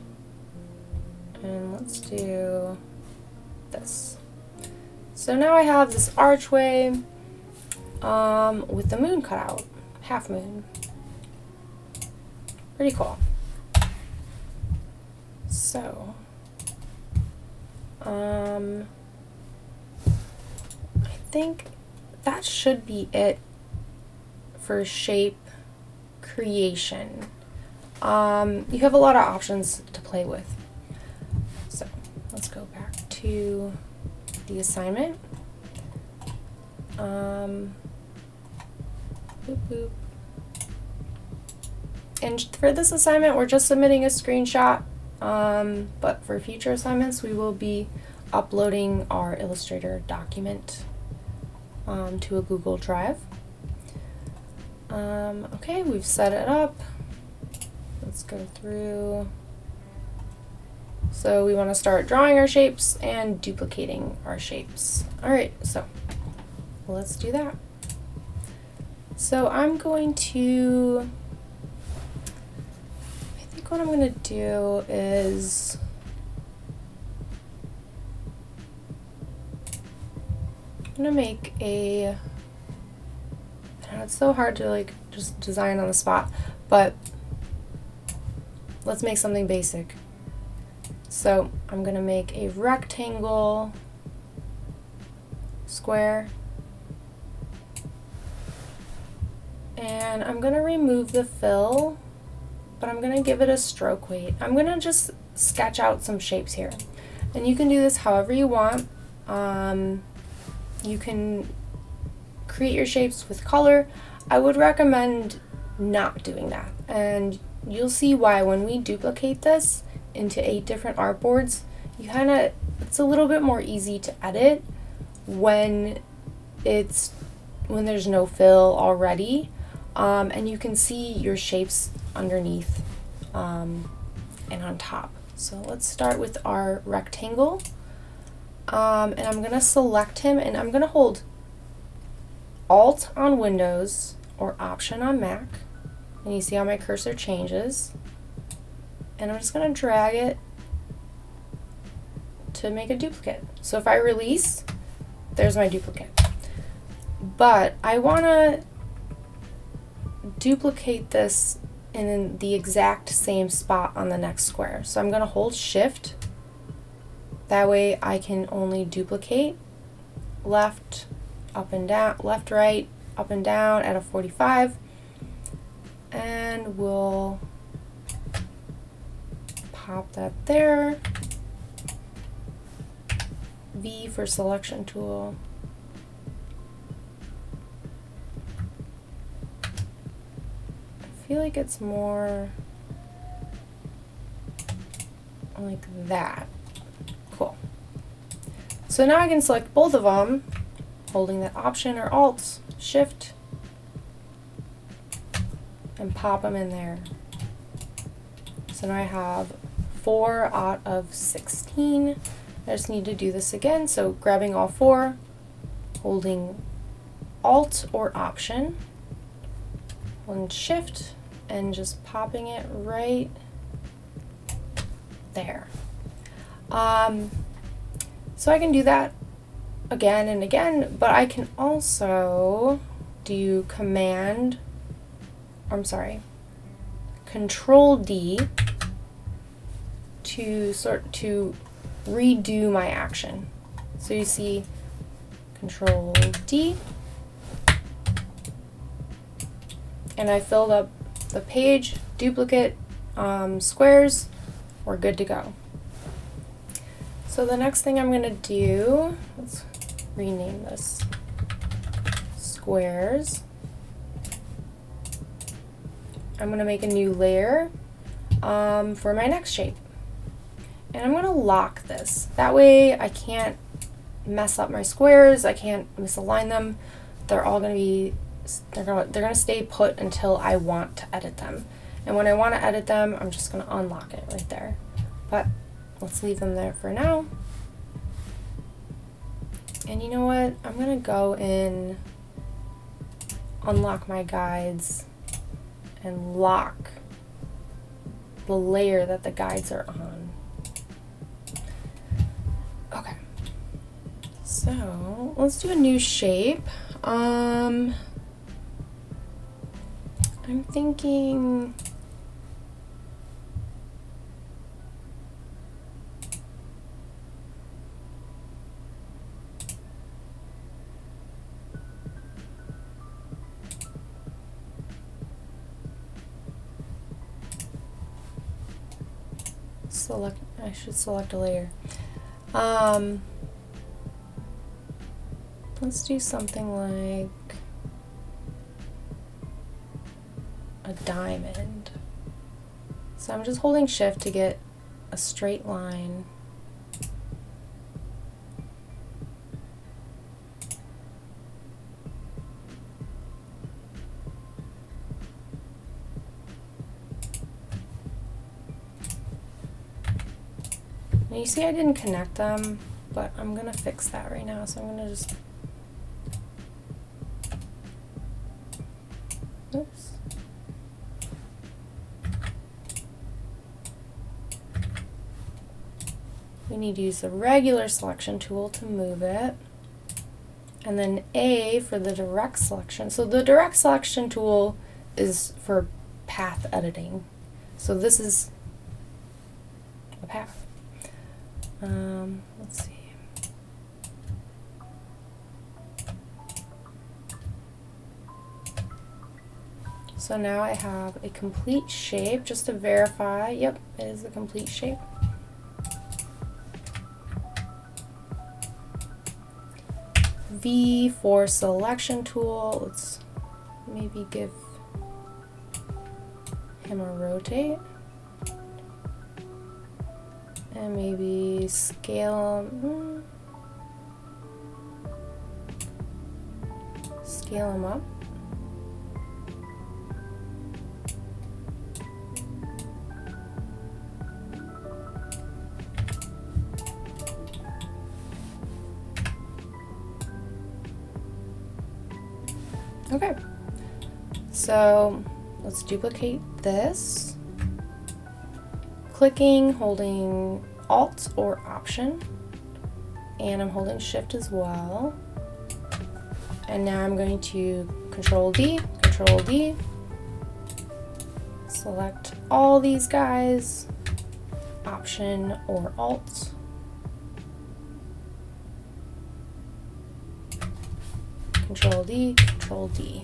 and let's do this. So now I have this archway with the moon cut out, half moon. Pretty cool. So, I think that should be it for shape creation. You have a lot of options to play with. So let's go back to the assignment. Boop, boop. And for this assignment, we're just submitting a screenshot, but for future assignments, we will be uploading our Illustrator document to a Google Drive. Okay, we've set it up. Let's go through. So we want to start drawing our shapes and duplicating our shapes. All right, so let's do that. So I'm going to, I think what I'm going to do is, I'm going to make a, I know it's so hard to like just design on the spot, but let's make something basic. So I'm going to make a rectangle, square, and I'm going to remove the fill, but I'm going to give it a stroke weight. I'm going to just sketch out some shapes here, and you can do this however you want. You can create your shapes with color. I would recommend not doing that, and you'll see why when we duplicate this into 8 different artboards, it's a little bit more easy to edit when there's no fill already, and you can see your shapes underneath and on top. So let's start with our rectangle, and I'm going to select him, and I'm going to hold Alt on Windows or Option on Mac, and you see how my cursor changes, and I'm just going to drag it to make a duplicate. So if I release, there's my duplicate. But I want to duplicate this in the exact same spot on the next square. So I'm going to hold Shift. That way I can only duplicate left, up and down, left, right, up and down at a 45. And we'll pop that there. V for selection tool. I feel like it's more like that. Cool. So now I can select both of them, holding that Option or Alt, Shift, and pop them in there. So now I have 4 out of 16. I just need to do this again. So grabbing all 4, holding Alt or Option, holding Shift, and just popping it right there. So I can do that again and again, but I can also do Control D to redo my action. So you see Control D, and I filled up the page, duplicate, squares, we're good to go. So the next thing I'm going to do, let's rename this squares. I'm going to make a new layer for my next shape. And I'm going to lock this. That way I can't mess up my squares, I can't misalign them. They're all going to be, they're going to stay put until I want to edit them. And when I want to edit them, I'm just going to unlock it right there. But let's leave them there for now. And you know what? I'm going to go in, unlock my guides, and lock the layer that the guides are on. Okay. So let's do a new shape. I'm thinking I should select a layer. Let's do something like a diamond. So I'm just holding Shift to get a straight line. Now you see I didn't connect them, but I'm gonna fix that right now. So I'm gonna just, oops. We need to use the regular selection tool to move it. And then A for the direct selection. So the direct selection tool is for path editing. So this is a path. Let's see. So now I have a complete shape, just to verify. Yep, it is a complete shape. V for selection tool. Let's maybe give him a rotate. And maybe scale him up. Okay, so let's duplicate this. Clicking, holding Alt or Option, and I'm holding Shift as well. And now I'm going to Control D, select all these guys, Option or Alt, Control D, Control D.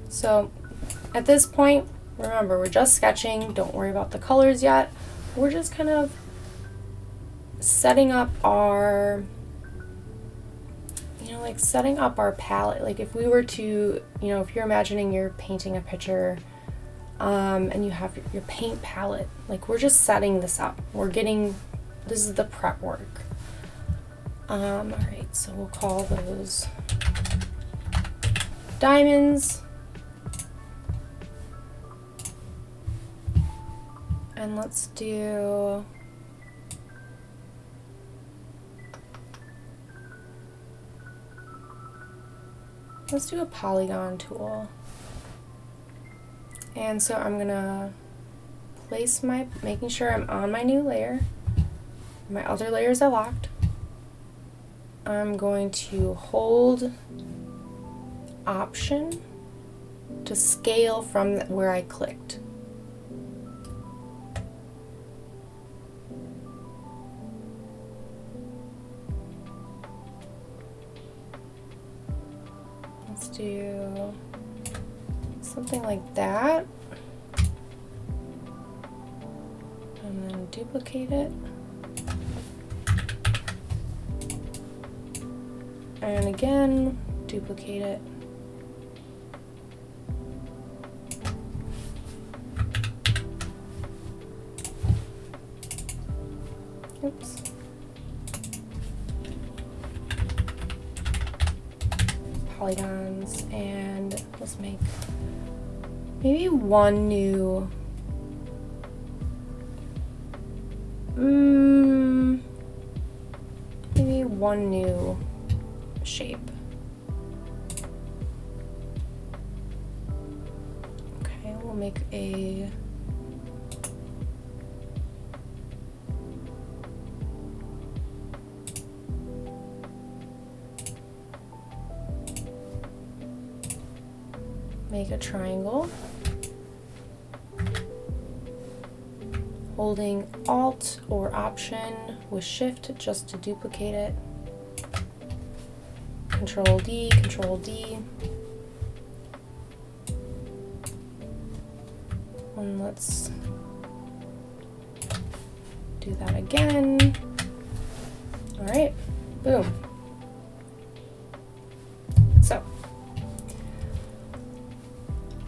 So at this point, remember, we're just sketching, don't worry about the colors yet. We're just kind of setting up our, like setting up our palette. Like if we were to, if you're imagining you're painting a picture and you have your paint palette. Like, we're just setting this up. This is the prep work. All right, so we'll call those diamonds. And let's do a polygon tool. And so I'm gonna place making sure I'm on my new layer. My other layers are locked. I'm going to hold Option to scale from where I clicked. Let's do something like that. And then duplicate it. And again, duplicate it. Oops. Polygons, and let's make maybe one new shape. Okay, we'll make a triangle, holding Alt or Option with Shift just to duplicate it. Control D, Control D. And let's do that again. All right, boom. So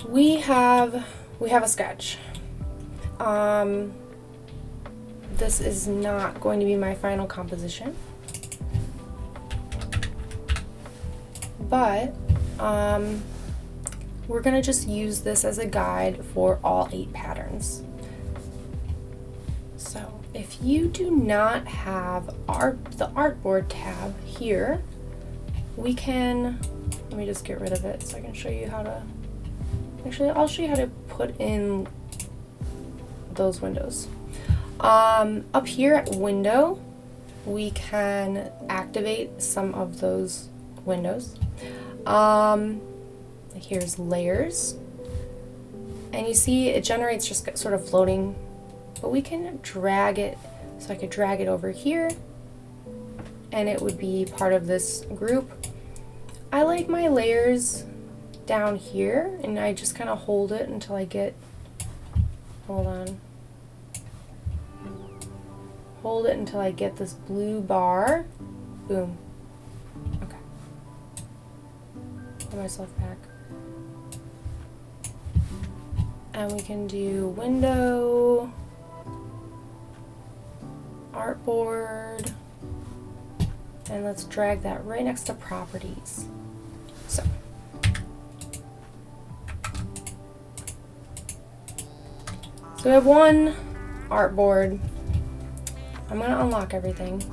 we have a sketch. This is not going to be my final composition, but we're going to just use this as a guide for all 8 patterns. So if you do not have the artboard tab here, we can, let me just get rid of it so I can show you how to, actually I'll show you how to put in those windows. Up here at window, we can activate some of those windows. Here's layers, and you see it generates just sort of floating, but we can drag it, so I could drag it over here and it would be part of this group. I like my layers down here, and I just kind of hold it until I get, hold it until I get this blue bar. Boom. Okay. Put myself back. And we can do window, artboard, and let's drag that right next to properties. So we have one artboard. I'm going to unlock everything.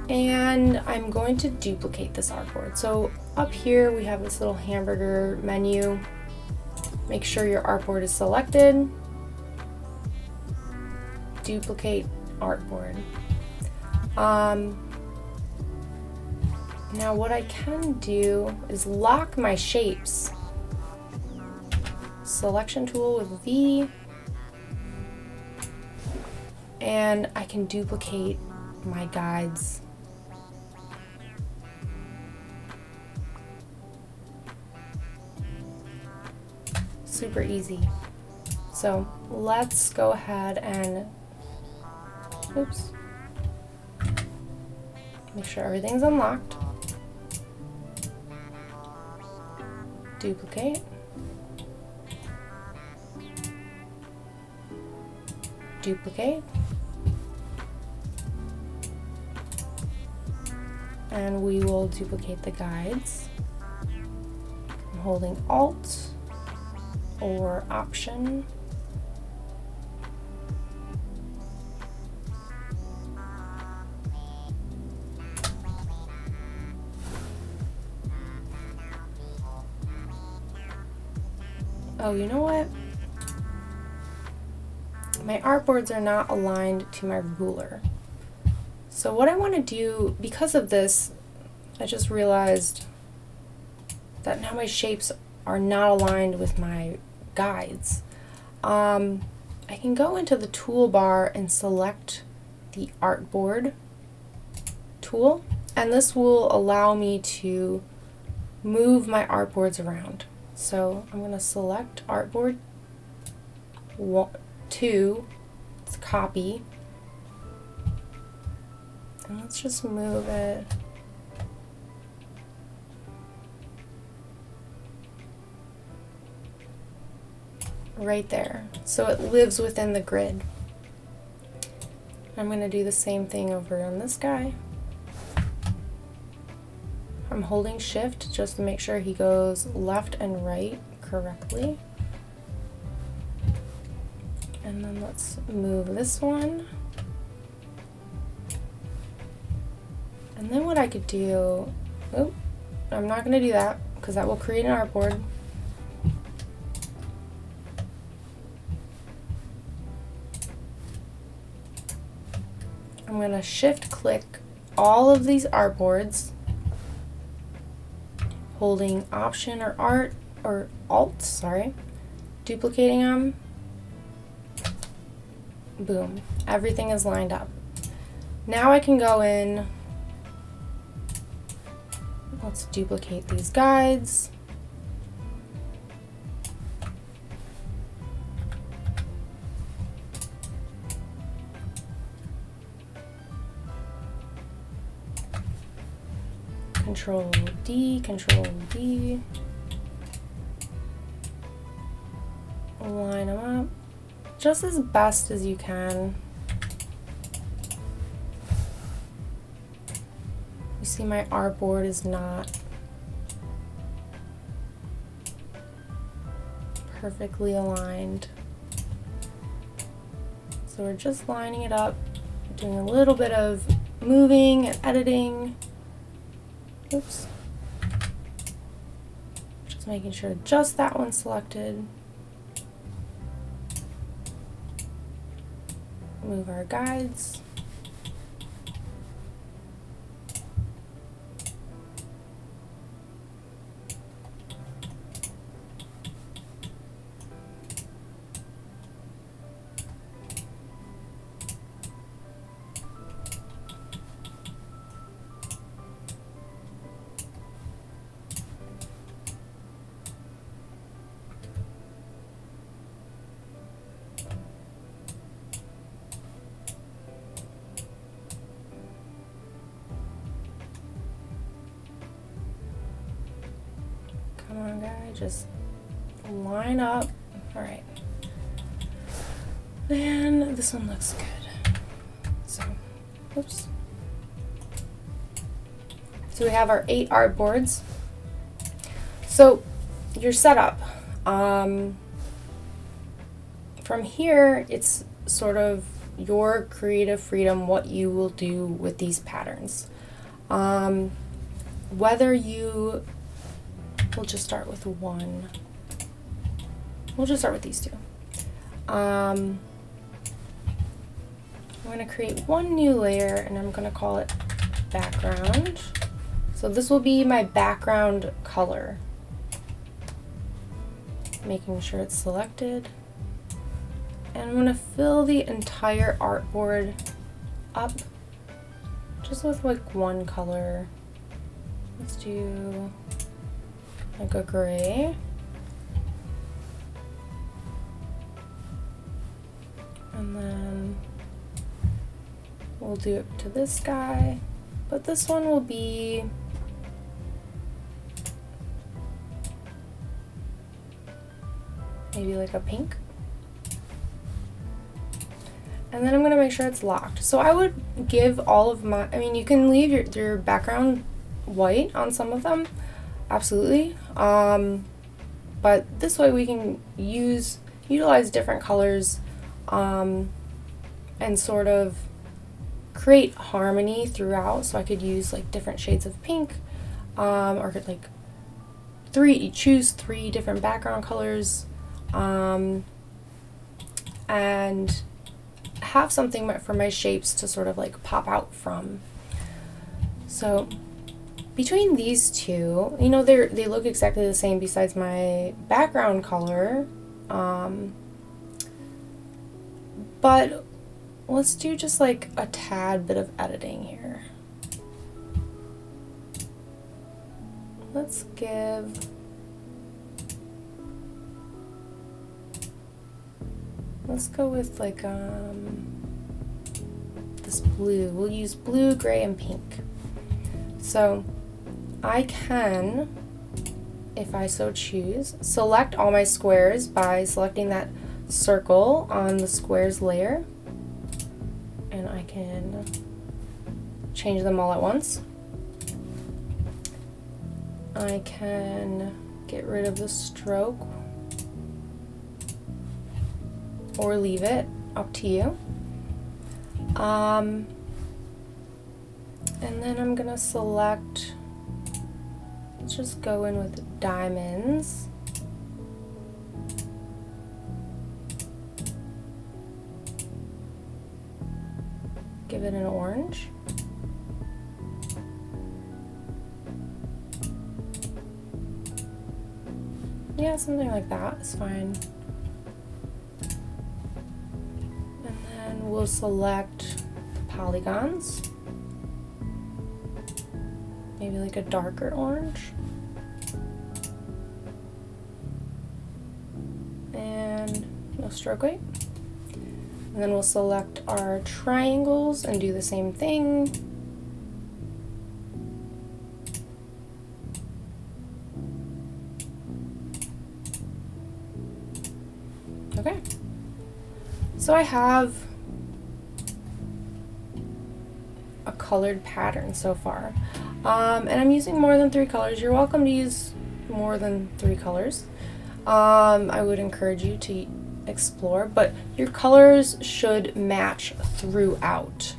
And I'm going to duplicate this artboard. So up here we have this little hamburger menu. Make sure your artboard is selected. Duplicate artboard. Now what I can do is lock my shapes. Selection tool with V. And I can duplicate my guides. Super easy. So let's go ahead and, oops, make sure everything's unlocked. Duplicate. duplicate. And we will duplicate the guides. I'm holding Alt or Option. Oh, you know what? My artboards are not aligned to my ruler. So what I want to do, because of this, I just realized that now my shapes are not aligned with my guides. I can go into the toolbar and select the artboard tool, and this will allow me to move my artboards around. So I'm going to select artboard 2, let's copy, and let's just move it right there so it lives within the grid. I'm going to do the same thing over on this guy. I'm holding Shift just to make sure he goes left and right correctly. And then let's move this one. And then what I could do, oh, I'm not going to do that because that will create an artboard. I'm going to Shift click all of these artboards, holding Option or Alt, sorry, duplicating them. Boom, everything is lined up. Now I can go in, let's duplicate these guides. Control D, Control D. Line them up just as best as you can. You see my artboard is not perfectly aligned. So we're just lining it up, doing a little bit of moving and editing. Oops. Just making sure just that one's selected. Move our guides. Come on, guy, just line up. All right. And this one looks good. So, oops. So we have our 8 artboards. So your setup. From here, it's sort of your creative freedom, what you will do with these patterns. Whether you, we'll just start with one. We'll just start with these 2. I'm going to create one new layer and I'm going to call it background. So this will be my background color. Making sure it's selected. And I'm going to fill the entire artboard up just with like one color. Let's do like a gray. And then we'll do it to this guy, but this one will be maybe like a pink. And then I'm going to make sure it's locked. So I would give all of my, I mean, you can leave your background white on some of them, absolutely. But this way we can utilize different colors and sort of create harmony throughout. So I could use like different shades of pink, or could like choose 3 different background colors, and have something for my shapes to sort of like pop out from. So between these two, you know, they look exactly the same besides my background color, but let's do just like a tad bit of editing here. Let's go with like this blue. We'll use blue, gray, and pink. So I can, if I so choose, select all my squares by selecting that circle on the squares layer, and I can change them all at once. I can get rid of the stroke or leave it, up to you. And then I'm gonna select, let's just go in with diamonds. Give it an orange. Yeah, something like that is fine. And then we'll select the polygons. Maybe like a darker orange. And no stroke weight. And then we'll select our triangles and do the same thing. Okay. So I have a colored pattern so far. And I'm using more than 3 colors. You're welcome to use more than 3 colors. I would encourage you to explore, but your colors should match throughout.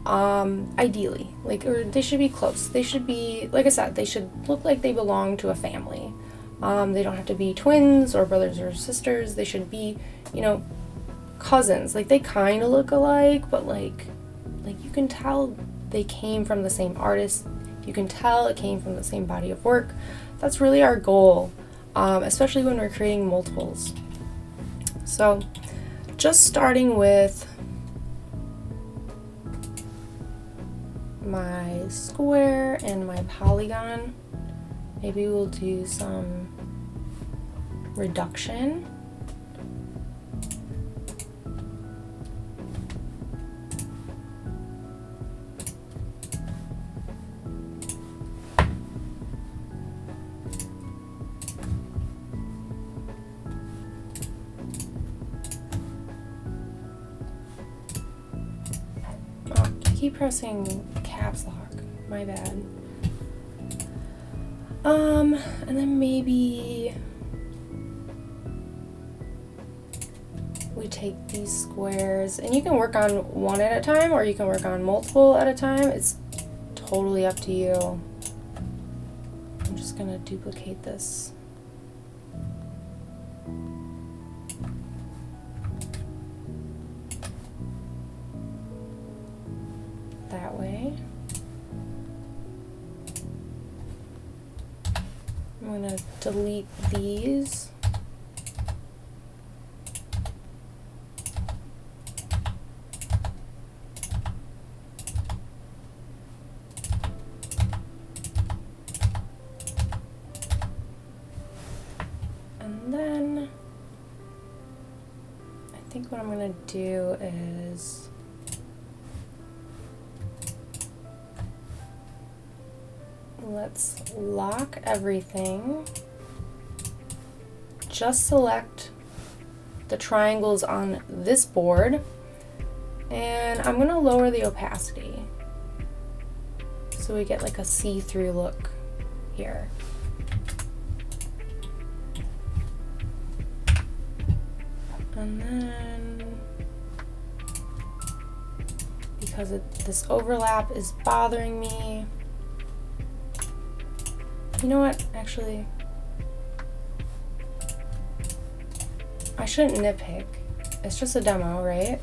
Ideally, or they should be close. They should be, like I said, they should look like they belong to a family. They don't have to be twins or brothers or sisters. They should be, you know, cousins. Like they kind of look alike, but like you can tell they came from the same artist. You can tell it came from the same body of work. That's really our goal, especially when we're creating multiples. So just starting with my square and my polygon, maybe we'll do some reduction. Keep pressing caps lock, my bad. And then maybe we take these squares, and you can work on one at a time or you can work on multiple at a time. It's totally up to you. I'm just gonna duplicate this. That way. I'm going to delete these. And then I think what I'm going to do is let's lock everything. Just select the triangles on this board And I'm gonna lower the opacity so we get like a see-through look here. And then, because this overlap is bothering me, you know what, actually, I shouldn't nitpick. It's just a demo, right?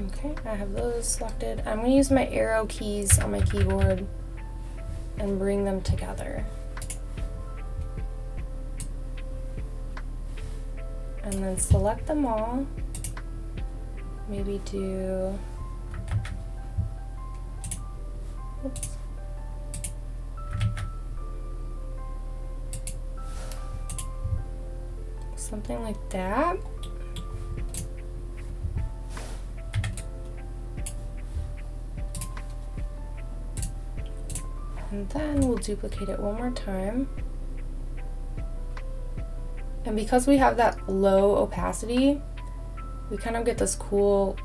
Okay, I have those selected. I'm going to use my arrow keys on my keyboard and bring them together. And then select them all. Maybe do, oops. Something like that. And then we'll duplicate it one more time. And because we have that low opacity, we kind of get this cool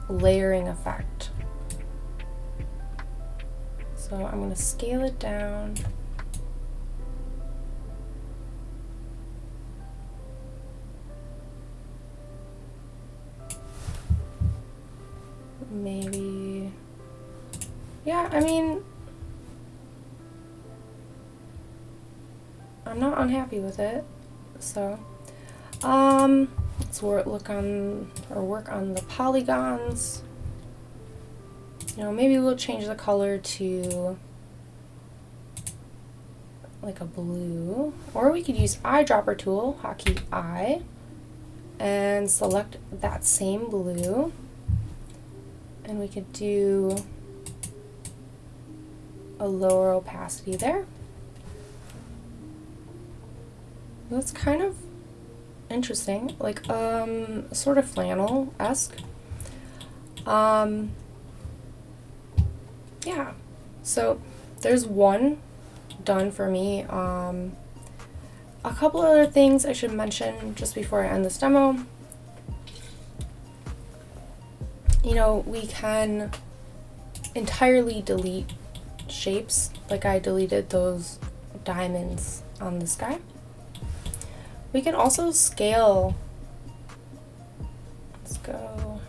layering effect. So I'm going to scale it down. Maybe, yeah, I mean, I'm not unhappy with it. So, let's work on the polygons. You know, maybe we'll change the color to like a blue, or we could use eyedropper tool, hotkey I, and select that same blue, and we could do a lower opacity there. That's kind of interesting, like sort of flannel-esque. Yeah, so there's one done for me. A couple other things I should mention just before I end this demo. You know, we can entirely delete shapes, like I deleted those diamonds on this guy. We can also scale. Let's go.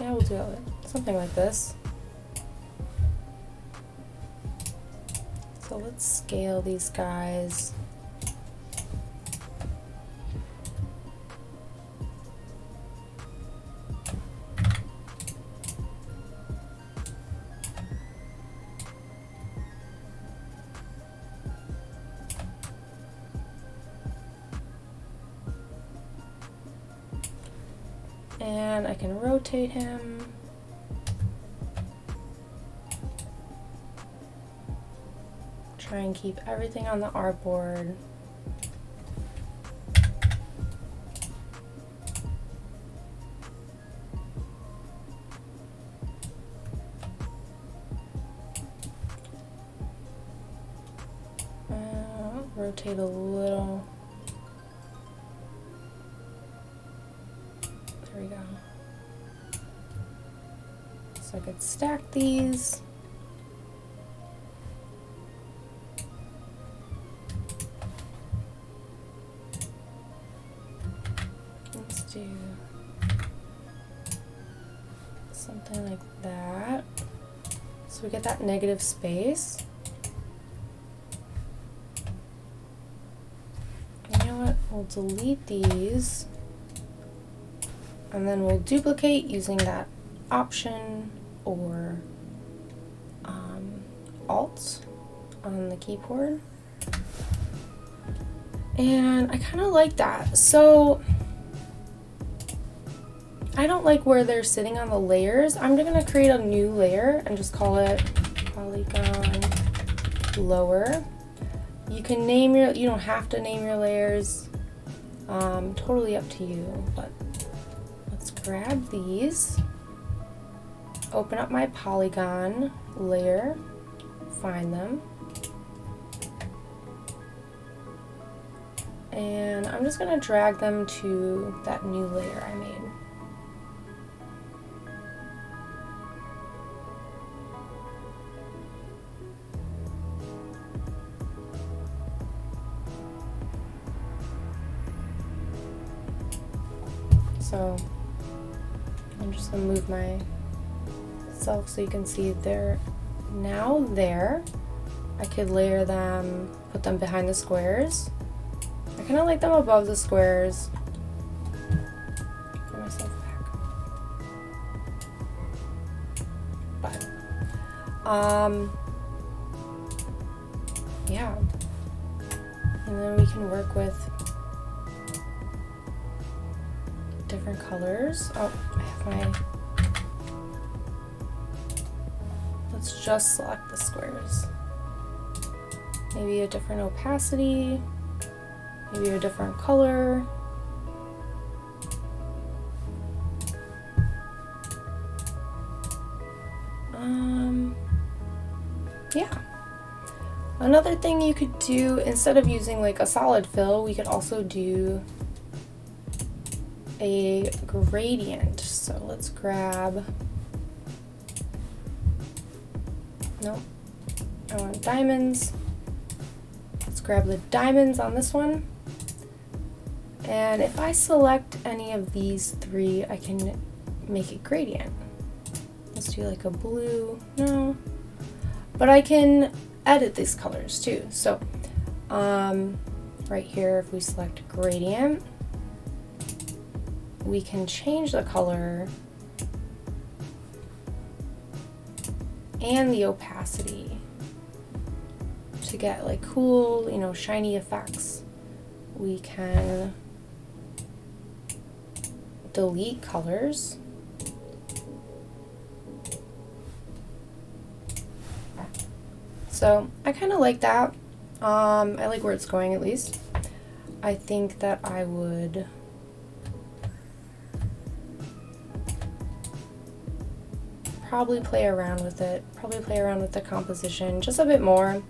Yeah, we'll do it something like this. So let's scale these guys. And I can rotate him. Try and keep everything on the artboard. Rotate a little. There we go. So I could stack these. Let's do something like that. So we get that negative space. You know what? We'll delete these. And then we'll duplicate using that Option or Alt on the keyboard. And I kind of like that. So I don't like where they're sitting on the layers. I'm going to create a new layer and just call it polygon lower. You can name your, you don't have to name your layers. Totally up to you, but let's grab these, open up my polygon layer, find them, and I'm just going to drag them to that new layer I made. So I'm just going to move myself so you can see they're now there. I could layer them, put them behind the squares. I kind of like them above the squares. Put myself back. But, yeah. And then we can work with different colors. Oh, I have my, let's just select the squares. Maybe a different opacity, maybe a different color. Yeah. Another thing you could do, instead of using like a solid fill, we could also do a gradient. So let's grab, nope, I want diamonds. Let's grab the diamonds on this one. And if I select any of these three, I can make a gradient. Let's do like a blue, no. But I can edit these colors too. So right here, if we select gradient, we can change the color and the opacity to get like cool, you know, shiny effects. We can delete colors. So I kind of like that. I like where it's going, at least. I think that I would probably play around with it, probably play around with the composition just a bit more.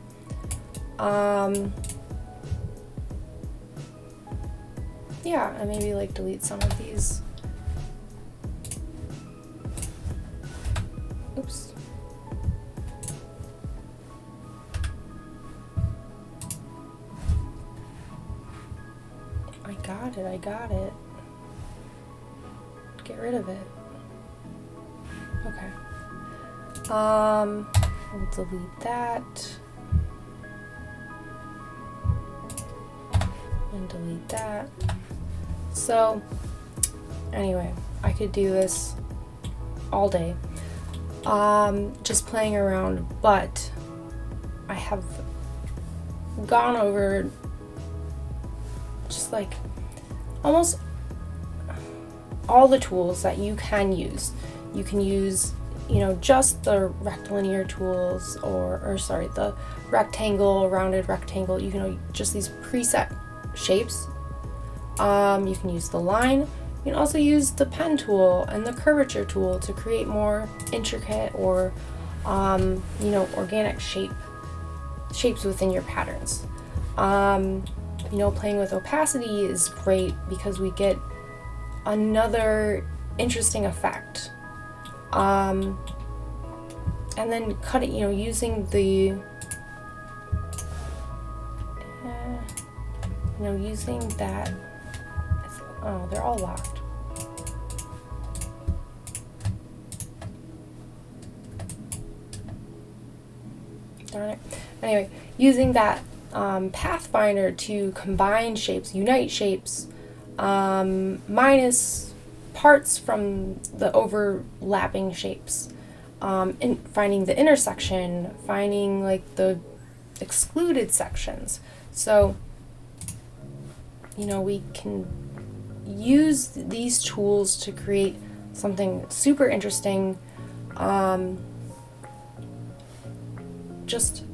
Yeah, and maybe like delete some of these. Oops. I got it. Get rid of it. Okay. We'll delete that. And delete that. So, anyway, I could do this all day. Just playing around, but I have gone over just like almost all the tools that you can use. You can use, you know, just the rectilinear tools, or sorry, the rectangle, rounded rectangle, you know, just these preset shapes. You can use the line. You can also use the pen tool and the curvature tool to create more intricate or, you know, organic shapes within your patterns. You know, playing with opacity is great because we get another interesting effect. And then cutting, you know, using the, you know, using that, oh, they're all locked. Darn it. Anyway, using that Pathfinder to combine shapes, unite shapes, minus parts from the overlapping shapes, finding the intersection, finding like the excluded sections. So, you know, we can use these tools to create something super interesting, just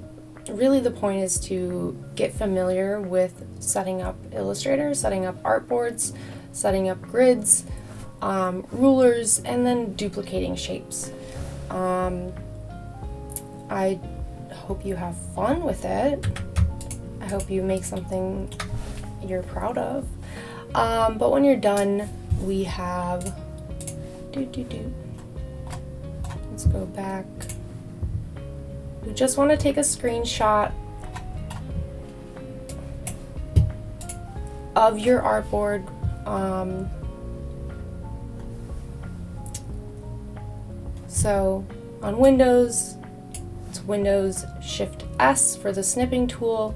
really the point is to get familiar with setting up Illustrator, setting up artboards, setting up grids, rulers, and then duplicating shapes. I hope you have fun with it. I hope you make something you're proud of. But when you're done, we have let's go back. We just want to take a screenshot of your artboard. So on Windows, it's Windows Shift S for the snipping tool.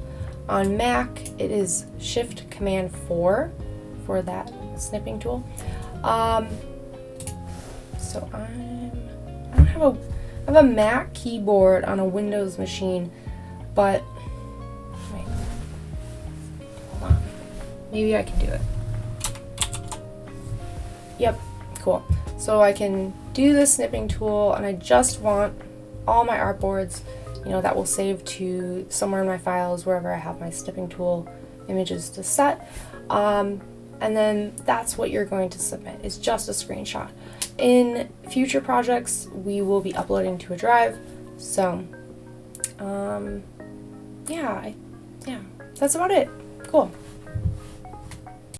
On Mac, it is Shift Command 4 for that snipping tool. So I have a Mac keyboard on a Windows machine, but wait, hold on. Maybe I can do it. Yep, cool. So I can do the snipping tool, and I just want all my artboards, that will save to somewhere in my files, wherever I have my snipping tool images to set. And then that's what you're going to submit, is just a screenshot. In future projects, we will be uploading to a drive. So, yeah, that's about it. Cool.